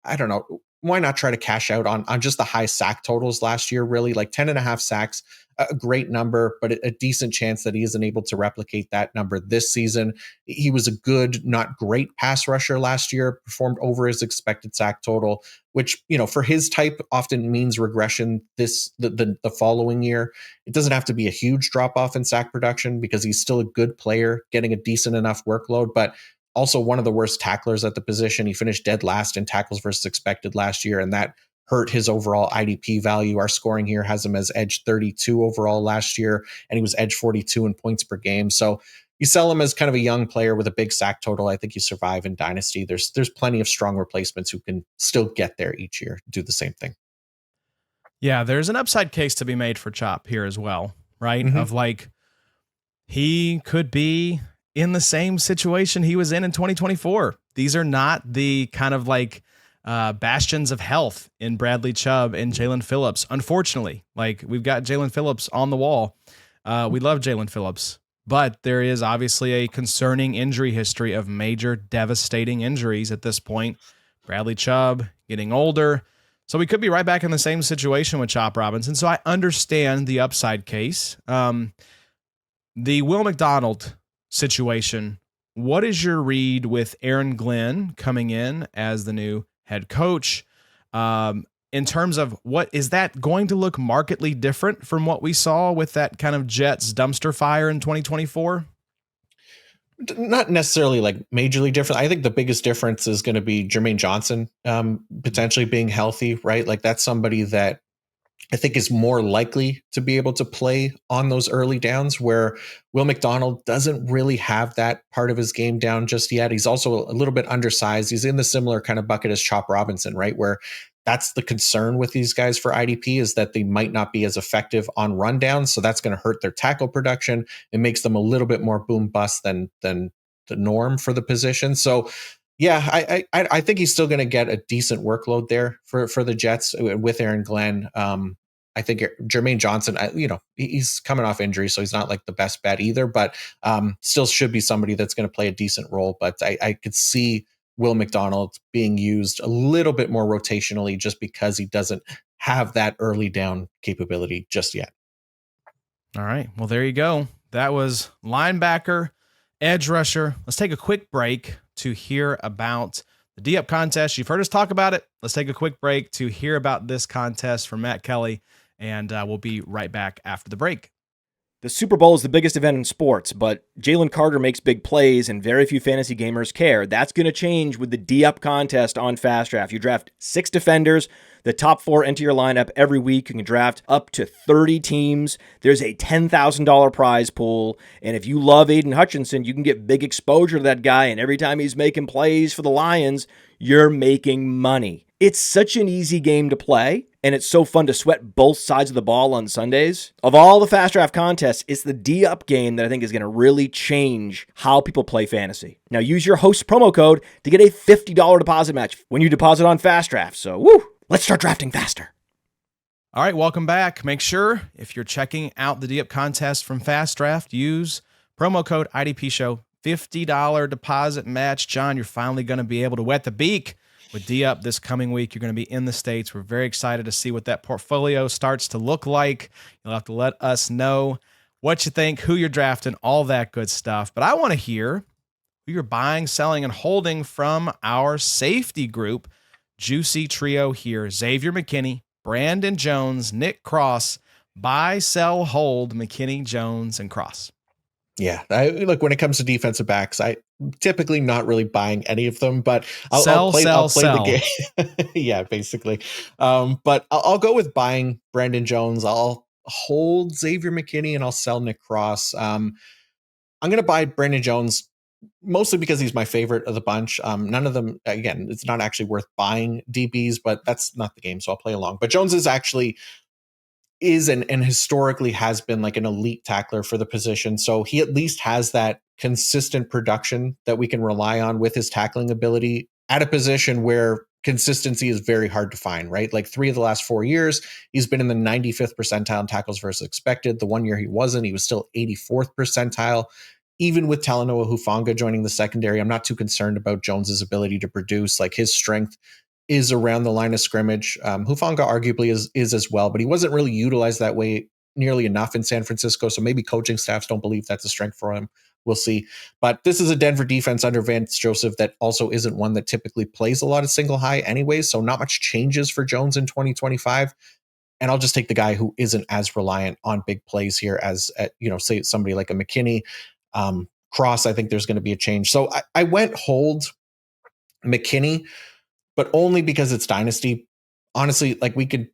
I don't know, why not try to cash out on just the high sack totals last year, really? Like 10.5 sacks, a great number, but a decent chance that he isn't able to replicate that number this season. He was a good, not great pass rusher last year, performed over his expected sack total, which, for his type often means regression the following year. It doesn't have to be a huge drop off in sack production because he's still a good player, getting a decent enough workload, but also one of the worst tacklers at the position. He finished dead last in tackles versus expected last year, and that hurt his overall IDP value. Our scoring here has him as edge 32 overall last year, and he was edge 42 in points per game. So you sell him as kind of a young player with a big sack total. I think you survive in Dynasty. There's plenty of strong replacements who can still get there each year, do the same thing. Yeah, there's an upside case to be made for Chop here as well, right? Mm-hmm. Of like, he could be in the same situation he was in 2024. These are not the kind of like bastions of health in Bradley Chubb and Jalen Phillips. Unfortunately, like we've got Jalen Phillips on the wall. We love Jalen Phillips, but there is obviously a concerning injury history of major devastating injuries at this point. Bradley Chubb getting older. So we could be right back in the same situation with Chop Robinson. So I understand the upside case. The Will McDonald situation, what is your read with Aaron Glenn coming in as the new head coach? In terms of what is that going to look markedly different from what we saw with that kind of Jets dumpster fire in 2024? Not necessarily like majorly different. I think the biggest difference is going to be Jermaine Johnson potentially being healthy, right? Like that's somebody that I think is more likely to be able to play on those early downs, where Will McDonald doesn't really have that part of his game down just yet. He's also a little bit undersized. He's in the similar kind of bucket as Chop Robinson, right? Where that's the concern with these guys for IDP, is that they might not be as effective on rundowns. So that's going to hurt their tackle production. It makes them a little bit more boom bust than the norm for the position. So Yeah, I think he's still going to get a decent workload there for the Jets with Aaron Glenn. I think Jermaine Johnson, he's coming off injury, so he's not like the best bet either, but still should be somebody that's going to play a decent role. But I could see Will McDonald being used a little bit more rotationally just because he doesn't have that early down capability just yet. All right. Well, there you go. That was linebacker, edge rusher. Let's take a quick break to hear about the D-Up contest. You've heard us talk about it. Let's take a quick break to hear about this contest from Matt Kelly, and we'll be right back after the break. The Super Bowl is the biggest event in sports, but Jalen Carter makes big plays and very few fantasy gamers care. That's going to change with the D-Up contest on FastDraft. You draft 6 defenders. The top 4 enter your lineup every week. You can draft up to 30 teams. There's a $10,000 prize pool. And if you love Aiden Hutchinson, you can get big exposure to that guy. And every time he's making plays for the Lions, you're making money. It's such an easy game to play, and it's so fun to sweat both sides of the ball on Sundays. Of all the FastDraft contests, it's the D-Up game that I think is going to really change how people play fantasy. Now use your host promo code to get a $50 deposit match when you deposit on FastDraft. So, let's start drafting faster. All right, welcome back. Make sure if you're checking out the D-Up contest from FastDraft, use promo code IDPSHOW, $50 deposit match. John, you're finally going to be able to wet the beak with D-Up this coming week. You're going to be in the States. We're very excited to see what that portfolio starts to look like. You'll have to let us know what you think, who you're drafting, all that good stuff. But I want to hear who you're buying, selling, and holding from our safety group. Juicy trio here. Xavier McKinney, Brandon Jones, Nick Cross. Buy, sell, hold McKinney, Jones, and Cross. Yeah, look, when it comes to defensive backs, I typically not really buying any of them, but I'll play the game. Yeah, basically. But I'll go with buying Brandon Jones. I'll hold Xavier McKinney and I'll sell Nick Cross. I'm going to buy Brandon Jones mostly because he's my favorite of the bunch. None of them, again, it's not actually worth buying DBs, but that's not the game, so I'll play along. But Jones is and historically has been like an elite tackler for the position. So he at least has that consistent production that we can rely on with his tackling ability at a position where consistency is very hard to find, right? Like 3 of the last 4 years, he's been in the 95th percentile in tackles versus expected. The 1 year he wasn't, he was still 84th percentile. Even with Talanoa Hufanga joining the secondary, I'm not too concerned about Jones's ability to produce. Like his strength is around the line of scrimmage. Hufanga arguably is as well, but he wasn't really utilized that way nearly enough in San Francisco. So maybe coaching staffs don't believe that's a strength for him. We'll see. But this is a Denver defense under Vance Joseph that also isn't one that typically plays a lot of single high anyways. So not much changes for Jones in 2025. And I'll just take the guy who isn't as reliant on big plays here as, say somebody like a McKinney. Cross, I think there's going to be a change. So I went hold McKinney, but only because it's Dynasty. Honestly, like we could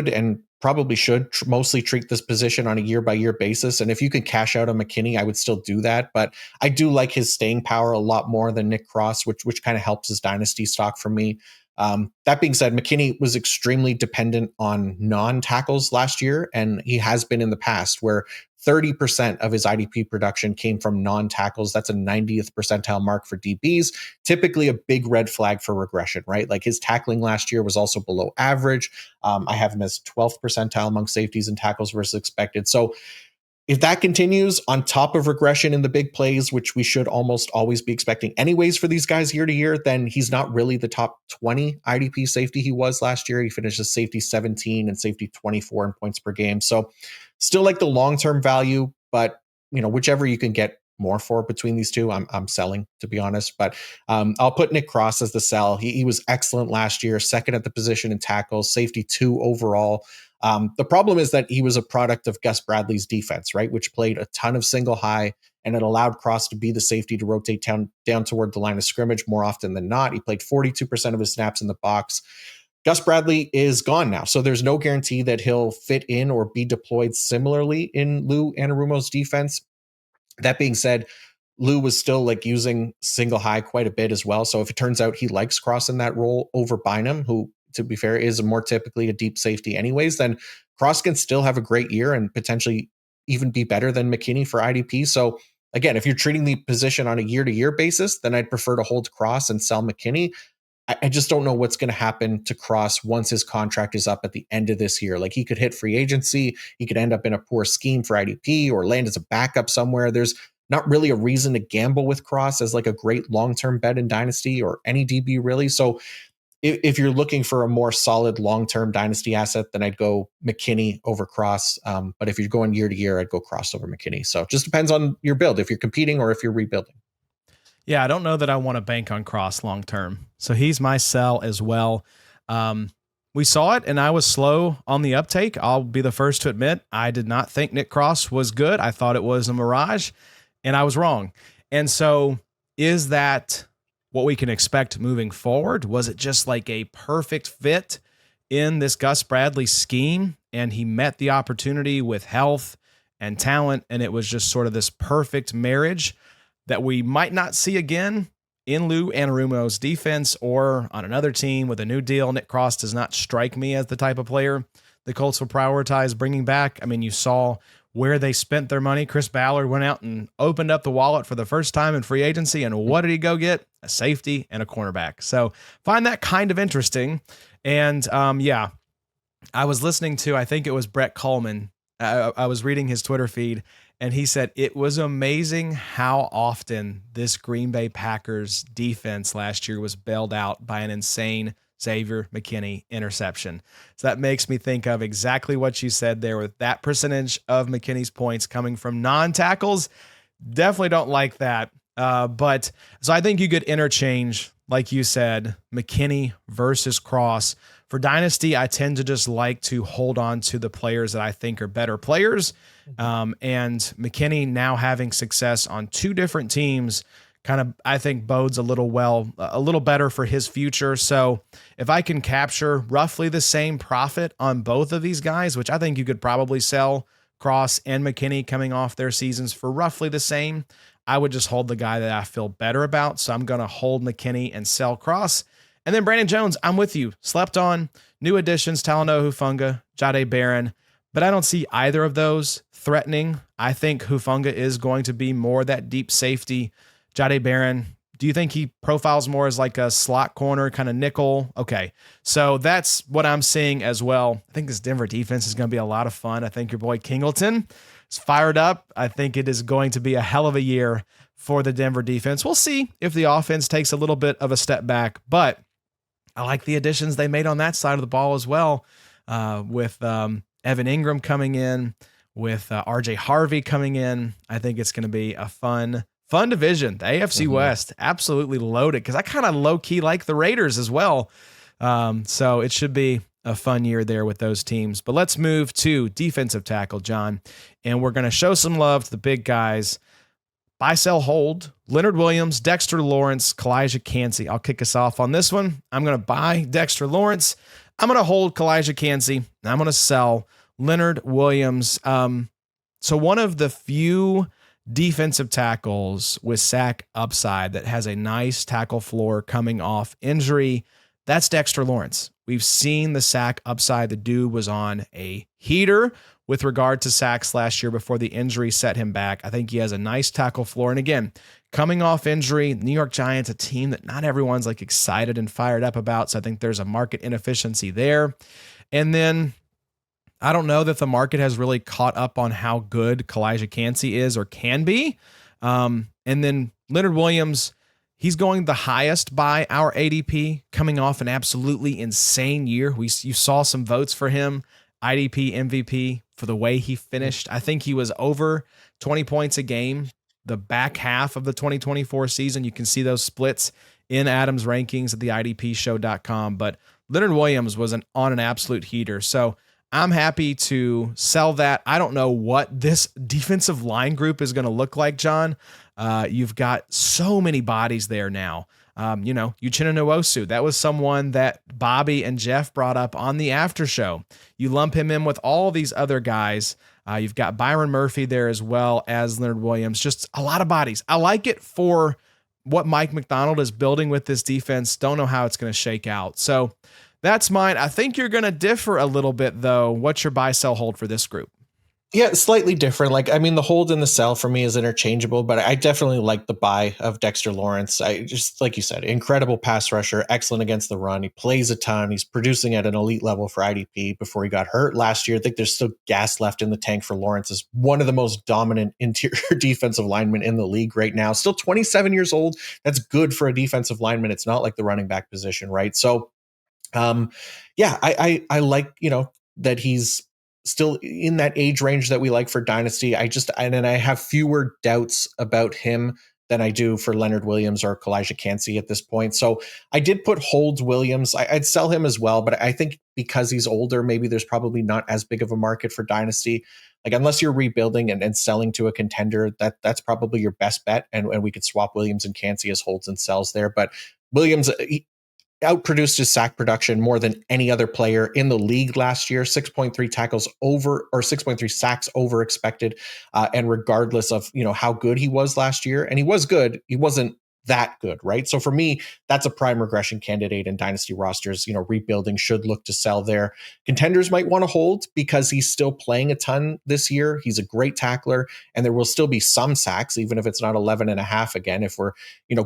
and probably should mostly treat this position on a year-by-year basis. And if you can cash out on McKinney, I would still do that. But I do like his staying power a lot more than Nick Cross, which kind of helps his Dynasty stock for me. That being said, McKinney was extremely dependent on non-tackles last year, and he has been in the past where 30% of his IDP production came from non-tackles. That's a 90th percentile mark for DBs, typically a big red flag for regression, right? Like his tackling last year was also below average. I have him as 12th percentile among safeties and tackles versus expected. So if that continues on top of regression in the big plays, which we should almost always be expecting anyways for these guys year to year, then he's not really the top 20 IDP safety he was last year. He finished as safety 17 and safety 24 in points per game. So still like the long-term value, but whichever you can get more for between these two, I'm selling, to be honest. But I'll put Nick Cross as the sell. He was excellent last year, second at the position in tackles, safety 2 overall. The problem is that he was a product of Gus Bradley's defense, right? Which played a ton of single high, and it allowed Cross to be the safety to rotate down toward the line of scrimmage more often than not. He played 42% of his snaps in the box. Gus Bradley is gone now, so there's no guarantee that he'll fit in or be deployed similarly in Lou Anarumo's defense. That being said, Lou was still like using single high quite a bit as well. So if it turns out he likes Cross in that role over Bynum, who, to be fair, is more typically a deep safety anyways, then Cross can still have a great year and potentially even be better than McKinney for IDP. So again, if you're treating the position on a year-to-year basis, then I'd prefer to hold Cross and sell McKinney. I just don't know what's going to happen to Cross once his contract is up at the end of this year. Like, he could hit free agency. He could end up in a poor scheme for IDP or land as a backup somewhere. There's not really a reason to gamble with Cross as like a great long-term bet in Dynasty or any DB really. So if you're looking for a more solid long-term Dynasty asset, then I'd go McKinney over Cross. But if you're going year to year, I'd go Cross over McKinney. So it just depends on your build, if you're competing or if you're rebuilding. Yeah, I don't know that I want to bank on Cross long term. So he's my sell as well. We saw it, and I was slow on the uptake. I'll be the first to admit I did not think Nick Cross was good. I thought it was a mirage, and I was wrong. And so is that what we can expect moving forward? Was it just like a perfect fit in this Gus Bradley scheme, and he met the opportunity with health and talent, and it was just sort of this perfect marriage that we might not see again in Lou Anarumo's defense or on another team with a new deal? Nick Cross does not strike me as the type of player the Colts will prioritize bringing back. I mean, you saw where they spent their money. Chris Ballard went out and opened up the wallet for the first time in free agency, and what did he go get? A safety and a cornerback. So find that kind of interesting. And yeah, I was listening to, I think it was Brett Coleman. I was reading his Twitter feed, and he said it was amazing how often this Green Bay Packers defense last year was bailed out by an insane Xavier McKinney interception. So that makes me think of exactly what you said there, with that percentage of McKinney's points coming from non-tackles. Definitely don't like that. But so I think you could interchange, like you said, McKinney versus Cross. For Dynasty, I tend to just like to hold on to the players that I think are better players. And McKinney now having success on two different teams kind of, I think, bodes a little better for his future. So if I can capture roughly the same profit on both of these guys, which I think you could probably sell Cross and McKinney coming off their seasons for roughly the same, I would just hold the guy that I feel better about. So I'm going to hold McKinney and sell Cross. And then Brandon Jones, I'm with you. Slept on. New additions, Talanoa Hufanga, Jahdae Barron. But I don't see either of those threatening. I think Hufanga is going to be more that deep safety. Jahdae Barron, do you think he profiles more as like a slot corner, kind of nickel? Okay, so that's what I'm seeing as well. I think this Denver defense is going to be a lot of fun. I think your boy Kingleton is fired up. I think it is going to be a hell of a year for the Denver defense. We'll see if the offense takes a little bit of a step back, but I like the additions they made on that side of the ball as well, with Evan Ingram coming in, with RJ Harvey coming in. I think it's going to be a fun division. The AFC West, absolutely loaded, because I kind of low-key like the Raiders as well. So it should be a fun year there with those teams. But let's move to defensive tackle, John, and we're going to show some love to the big guys. Buy, sell, hold. Leonard Williams, Dexter Lawrence, Calijah Kancey. I'll kick us off on this one. I'm going to buy Dexter Lawrence. I'm going to hold Calijah Kancey. And I'm going to sell Leonard Williams. So one of the few defensive tackles with sack upside that has a nice tackle floor coming off injury, that's Dexter Lawrence. We've seen the sack upside. The dude was on a heater with regard to sacks last year before the injury set him back. I think he has a nice tackle floor. And again, coming off injury, New York Giants, a team that not everyone's like excited and fired up about. So I think there's a market inefficiency there. And then I don't know that the market has really caught up on how good Calijah Kancey is or can be. And then Leonard Williams, he's going the highest by our ADP, coming off an absolutely insane year. You saw some votes for him, IDP MVP, for the way he finished. I think he was over 20 points a game the back half of the 2024 season. You can see those splits in Adam's rankings at the IDPSHOW.com. But Leonard Williams was on an absolute heater. So I'm happy to sell that. I don't know what this defensive line group is going to look like, John. You've got so many bodies there now. Uchenna Nwosu, that was someone that Bobby and Jeff brought up on the after show. You lump him in with all these other guys. You've got Byron Murphy there as well as Leonard Williams. Just a lot of bodies. I like it for what Mike McDonald is building with this defense. Don't know how it's going to shake out. So that's mine. I think you're going to differ a little bit, though. What's your buy, sell, hold for this group? Yeah, slightly different. Like, I mean, the hold and the sell for me is interchangeable, but I definitely like the buy of Dexter Lawrence. I just, like you said, incredible pass rusher, excellent against the run. He plays a ton. He's producing at an elite level for IDP before he got hurt last year. I think there's still gas left in the tank for Lawrence as one of the most dominant interior defensive linemen in the league right now. Still 27 years old. That's good for a defensive lineman. It's not like the running back position, right? So, yeah, I like, that he's still in that age range that we like for Dynasty. I have fewer doubts about him than I do for Leonard Williams or Calijah Kancey at this point. So I did put hold Williams. I'd sell him as well, but I think because he's older, maybe there's probably not as big of a market for Dynasty. Like, unless you're rebuilding and selling to a contender, that's probably your best bet. And we could swap Williams and Kancey as holds and sells there. But Williams, outproduced his sack production more than any other player in the league last year. 6.3 tackles over, or 6.3 sacks over expected. And regardless of, how good he was last year, and he was good, he wasn't that good, right? So for me, that's a prime regression candidate in dynasty rosters. Rebuilding should look to sell there. Contenders might want to hold because he's still playing a ton this year. He's a great tackler, and there will still be some sacks, even if it's not 11 and a half again, if we're,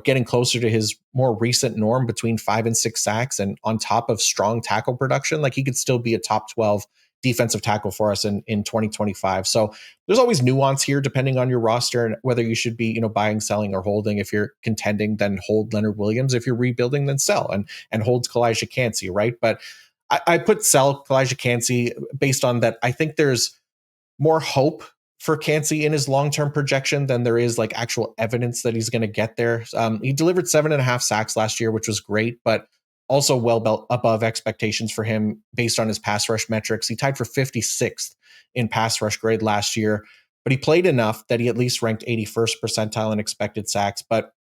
getting closer to his more recent norm between 5 and 6 sacks, and on top of strong tackle production, like, he could still be a top 12 defensive tackle for us in 2025. So there's always nuance here depending on your roster and whether you should be, buying, selling, or holding. If you're contending, then hold Leonard Williams. If you're rebuilding, then sell and hold Calijah Kancey, right? But I put sell Calijah Kancey based on that. I think there's more hope for Kancey in his long-term projection than there is like actual evidence that he's going to get there. He delivered 7.5 sacks last year, which was great, but also well above expectations for him based on his pass rush metrics. He tied for 56th in pass rush grade last year, but he played enough that he at least ranked 81st percentile in expected sacks, but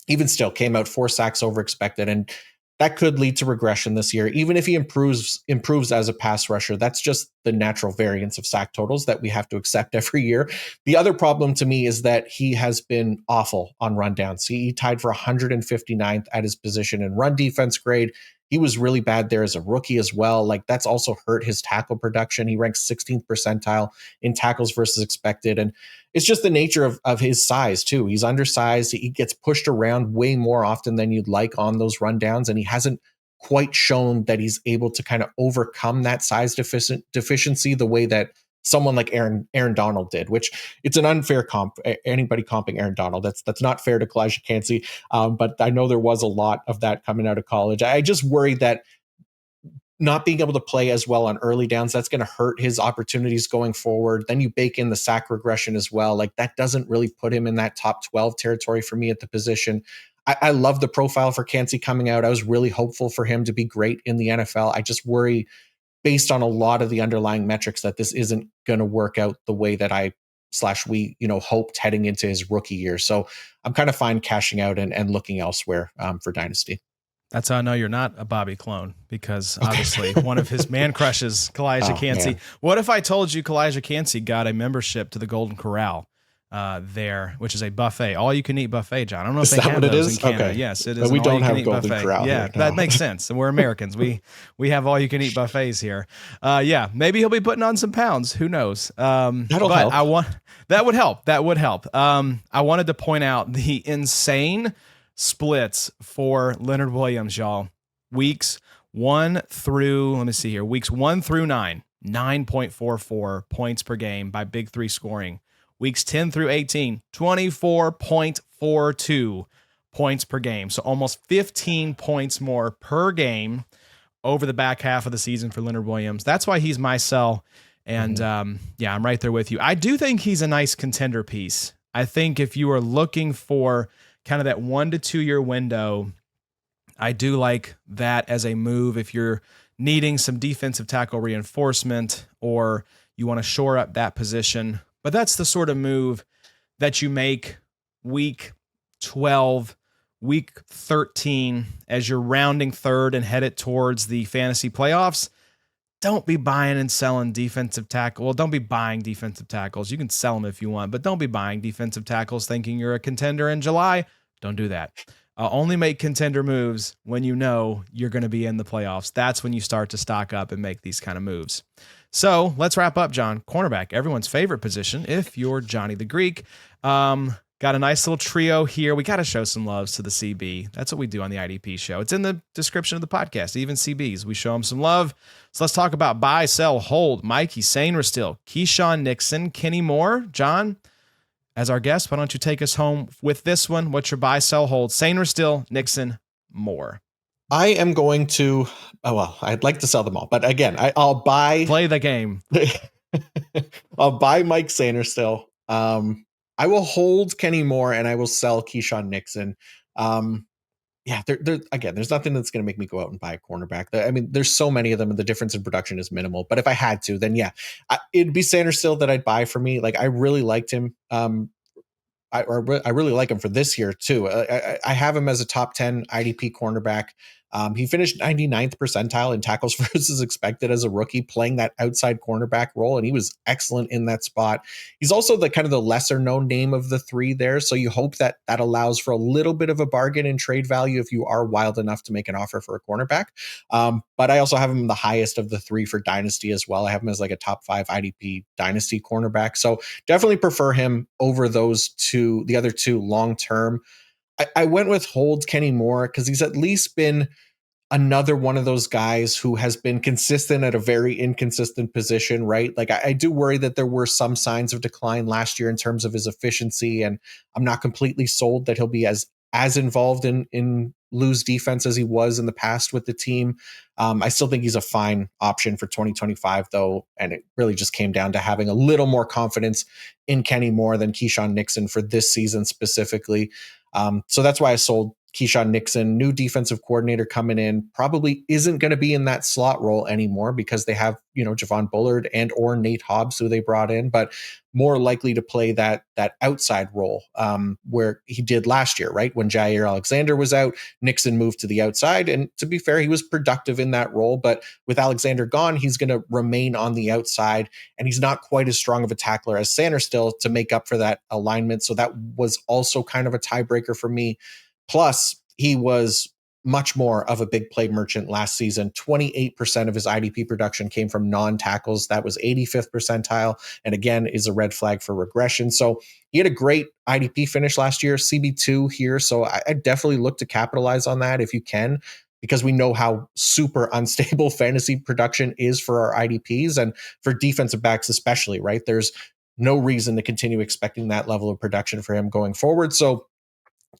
even still came out 4 sacks over expected. And that could lead to regression this year. Even if he improves as a pass rusher, that's just the natural variance of sack totals that we have to accept every year. The other problem to me is that he has been awful on rundowns. He tied for 159th at his position in run defense grade. He was really bad there as a rookie as well. Like, that's also hurt his tackle production. He ranks 16th percentile in tackles versus expected. And it's just the nature of his size too. He's undersized. He gets pushed around way more often than you'd like on those rundowns. And he hasn't quite shown that he's able to kind of overcome that size deficiency the way that someone like Aaron Donald did, which it's an unfair comp. Anybody comping Aaron Donald, that's not fair to Calijah Kancey. But I know there was a lot of that coming out of college. I just worry that not being able to play as well on early downs, that's going to hurt his opportunities going forward. Then you bake in the sack regression as well. Like, that doesn't really put him in that top 12 territory for me at the position. I love the profile for Kancey coming out. I was really hopeful for him to be great in the NFL. I just worry, based on a lot of the underlying metrics, that this isn't going to work out the way that we hoped heading into his rookie year. So I'm kind of fine cashing out and looking elsewhere for Dynasty. That's how I know you're not a Bobby clone, because obviously one of his man crushes, Calijah Kancey. Man. What if I told you Calijah Kancey got a membership to the Golden Corral there, which is a buffet, all you can eat buffet, John? I don't know if they have those in Canada. Okay. Yes, it is. But we don't have Golden Corral. Yeah, that makes sense. And we're Americans. We have all you can eat buffets here. Yeah, maybe he'll be putting on some pounds. Who knows? That'll help. That would help. That would help. I wanted to point out the insane splits for Leonard Williams, y'all. Weeks 1 through 9, 9.44 points per game by Big Three scoring. Weeks 10 through 18, 24.42 points per game. So almost 15 points more per game over the back half of the season for Leonard Williams. That's why he's my sell. And yeah, I'm right there with you. I do think he's a nice contender piece. I think if you are looking for kind of that 1 to 2 year window, I do like that as a move. If you're needing some defensive tackle reinforcement or you want to shore up that position, but that's the sort of move that you make week 12, week 13, as you're rounding third and headed towards the fantasy playoffs. Don't be buying and selling defensive tackle. Well, don't be buying defensive tackles. You can sell them if you want, but don't be buying defensive tackles thinking you're a contender in July. Don't do that. Only make contender moves when you know you're going to be in the playoffs. That's when you start to stock up and make these kind of moves. So let's wrap up, John. Cornerback, everyone's favorite position if you're Johnny the Greek. Got a nice little trio here. We got to show some loves to the CB. That's what we do on the IDP show. It's in the description of the podcast, even CBs. We show them some love. So let's talk about buy, sell, hold. Mikey, Sainristil, Keisean, Nixon, Kenny Moore. John, as our guest, why don't you take us home with this one? What's your buy, sell, hold? Sainristil, Nixon, Moore. I am going to, I'd like to sell them all, but again, I'll buy. Play the game. I'll buy Mike Sainristil. I will hold Kenny Moore and I will sell Keisean Nixon. There's nothing that's going to make me go out and buy a cornerback. I mean, there's so many of them and the difference in production is minimal. But if I had to, then it'd be Sainristil that I'd buy for me. Like, I really liked him. I really like him for this year too. I have him as a top 10 IDP cornerback. He finished 99th percentile in tackles versus expected as a rookie, playing that outside cornerback role, and he was excellent in that spot. He's also the kind of the lesser known name of the three there, so you hope that allows for a little bit of a bargain in trade value if you are wild enough to make an offer for a cornerback. But I also have him the highest of the three for Dynasty as well. I have him as like a top 5 IDP Dynasty cornerback, so definitely prefer him over the other two long term. I went with hold Kenny Moore because he's at least been another one of those guys who has been consistent at a very inconsistent position, right? Like, I do worry that there were some signs of decline last year in terms of his efficiency, and I'm not completely sold that he'll be as involved in Lou's defense as he was in the past with the team. I still think he's a fine option for 2025 though, and it really just came down to having a little more confidence in Kenny Moore than Keisean Nixon for this season specifically. So that's why I sold Keisean Nixon. New defensive coordinator coming in, probably isn't going to be in that slot role anymore because they have, Javon Bullard and or Nate Hobbs, who they brought in, but more likely to play that outside role where he did last year, right? When Jair Alexander was out, Nixon moved to the outside. And to be fair, he was productive in that role, but with Alexander gone, he's going to remain on the outside, and he's not quite as strong of a tackler as Sainristil to make up for that alignment. So that was also kind of a tiebreaker for me. Plus, he was much more of a big play merchant last season. 28% of his IDP production came from non-tackles. That was 85th percentile, and again, is a red flag for regression. So he had a great IDP finish last year, CB2 here. So I definitely look to capitalize on that if you can, because we know how super unstable fantasy production is for our IDPs and for defensive backs especially, right? There's no reason to continue expecting that level of production for him going forward. So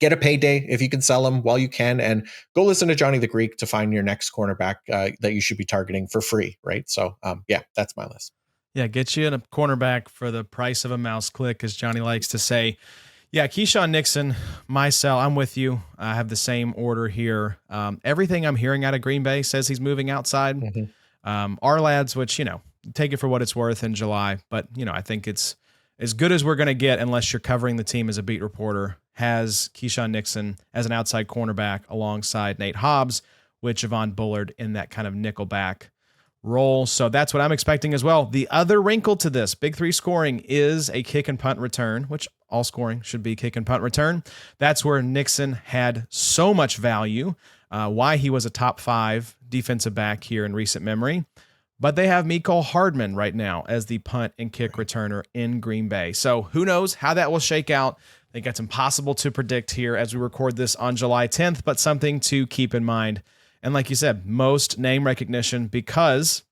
get a payday if you can sell them while you can, and go listen to Johnny the Greek to find your next cornerback that you should be targeting for free, right? So, that's my list. Yeah, get you in a cornerback for the price of a mouse click, as Johnny likes to say. Yeah, Keisean Nixon, my sell. I'm with you. I have the same order here. Everything I'm hearing out of Green Bay says he's moving outside. Mm-hmm. Our lads, which, take it for what it's worth in July, but, I think it's as good as we're going to get unless you're covering the team as a beat reporter, has Keisean Nixon as an outside cornerback alongside Nate Hobbs with Javon Bullard in that kind of nickelback role. So that's what I'm expecting as well. The other wrinkle to this big three scoring is a kick and punt return, which all scoring should be kick and punt return. That's where Nixon had so much value, why he was a top 5 defensive back here in recent memory. But they have Mecole Hardman right now as the punt and kick returner in Green Bay. So who knows how that will shake out. I think that's impossible to predict here as we record this on July 10th, but something to keep in mind. And like you said, most name recognition because,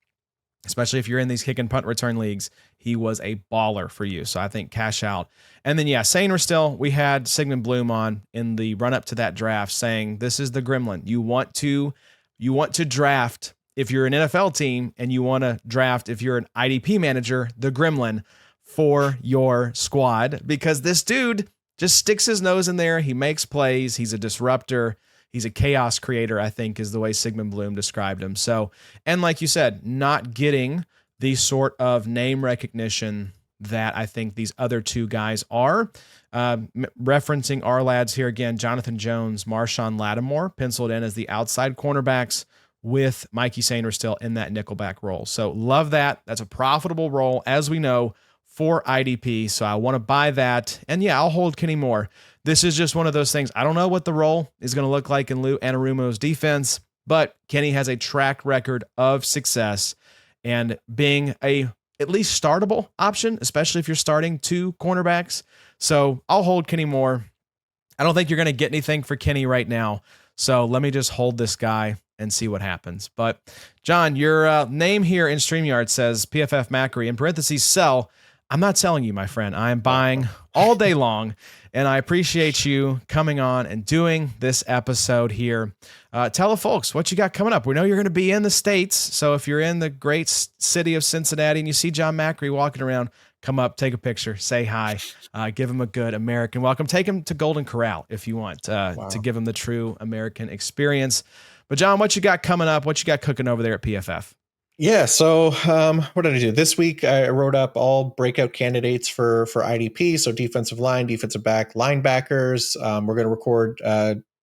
especially if you're in these kick and punt return leagues, he was a baller for you. So I think cash out. And then, Sainristil, we had Sigmund Bloom on in the run up to that draft saying, this is the gremlin. You want to draft if you're an NFL team, and you want to draft if you're an IDP manager, the gremlin for your squad, because this dude just sticks his nose in there. He makes plays. He's a disruptor. He's a chaos creator, I think, is the way Sigmund Bloom described him. So, and like you said, not getting the sort of name recognition that I think these other two guys are. Referencing our lads here again, Jonathan Jones, Marshawn Lattimore penciled in as the outside cornerbacks with Mikey Sainristil in that nickelback role. So love that. That's a profitable role, as we know, for IDP. So I want to buy that. And yeah, I'll hold Kenny Moore. This is just one of those things. I don't know what the role is going to look like in Lou Anarumo's defense, but Kenny has a track record of success and being at least startable option, especially if you're starting 2 cornerbacks. So I'll hold Kenny Moore. I don't think you're going to get anything for Kenny right now. So let me just hold this guy and see what happens. But Jon, your name here in StreamYard says PFF Macri, in parentheses, sell. I'm not selling you, my friend. I am buying all day long, and I appreciate you coming on and doing this episode here. Tell the folks what you got coming up. We know you're going to be in the States, so if you're in the great city of Cincinnati and you see Jon Macri walking around, come up, take a picture, say hi, give him a good American welcome. Take him to Golden Corral if you want to give him the true American experience. But Jon, what you got coming up? What you got cooking over there at PFF? Yeah, so what did I do? This week I wrote up all breakout candidates for IDP, so defensive line, defensive back, linebackers. We're going to record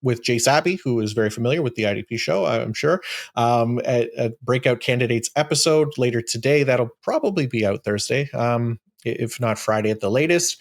with Jay Sabby, who is very familiar with the IDP show, I'm sure, a breakout candidates episode later today. That'll probably be out Thursday, if not Friday at the latest.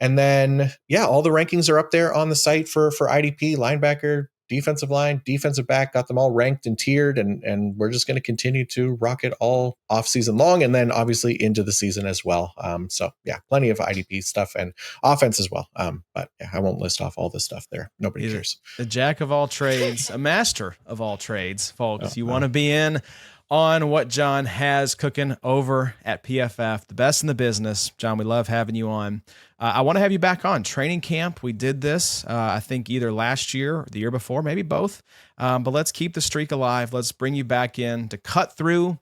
And then, yeah, all the rankings are up there on the site for IDP, linebacker, defensive line, defensive back, got them all ranked and tiered, and we're just going to continue to rock it all off season long, and then obviously into the season as well. So yeah, plenty of IDP stuff and offense as well. But yeah, I won't list off all this stuff there. Nobody cares. A jack of all trades, a master of all trades, folks. You want to be in on what Jon has cooking over at PFF, the best in the business. Jon, we love having you on. I want to have you back on training camp. We did this, I think either last year or the year before, maybe both. But let's keep the streak alive. Let's bring you back in to cut through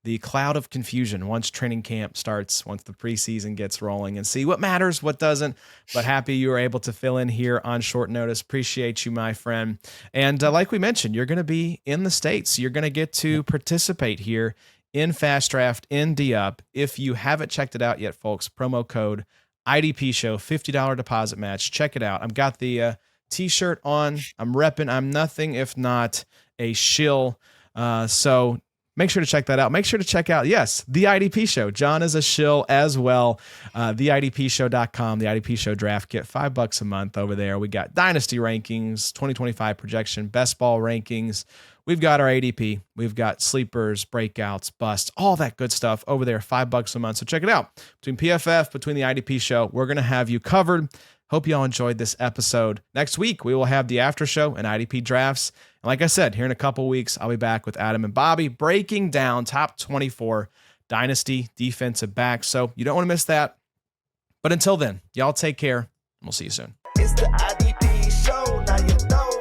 the cloud of confusion once training camp starts, once the preseason gets rolling, and see what matters, what doesn't. But happy you were able to fill in here on short notice. Appreciate you, my friend. And like we mentioned, you're going to be in the States. You're going to get to participate here in FastDraft in D-Up. If you haven't checked it out yet, folks, promo code IDPSHOW, $50 deposit match. Check it out. I've got the t-shirt on. I'm repping. I'm nothing if not a shill. So make sure to check that out. Make sure to check out, yes, the IDP Show. Jon is a shill as well. TheIDPShow.com, the IDP Show draft kit, $5 a month over there. We got Dynasty rankings, 2025 projection, best ball rankings. We've got our ADP. We've got sleepers, breakouts, busts, all that good stuff over there, $5 a month. So check it out. Between PFF, between the IDP Show, we're going to have you covered. Hope you all enjoyed this episode. Next week, we will have the after show and IDP drafts. And like I said, here in a couple weeks, I'll be back with Adam and Bobby breaking down top 24 Dynasty defensive backs. So you don't want to miss that. But until then, y'all take care. And we'll see you soon. It's the IDP show, now you know.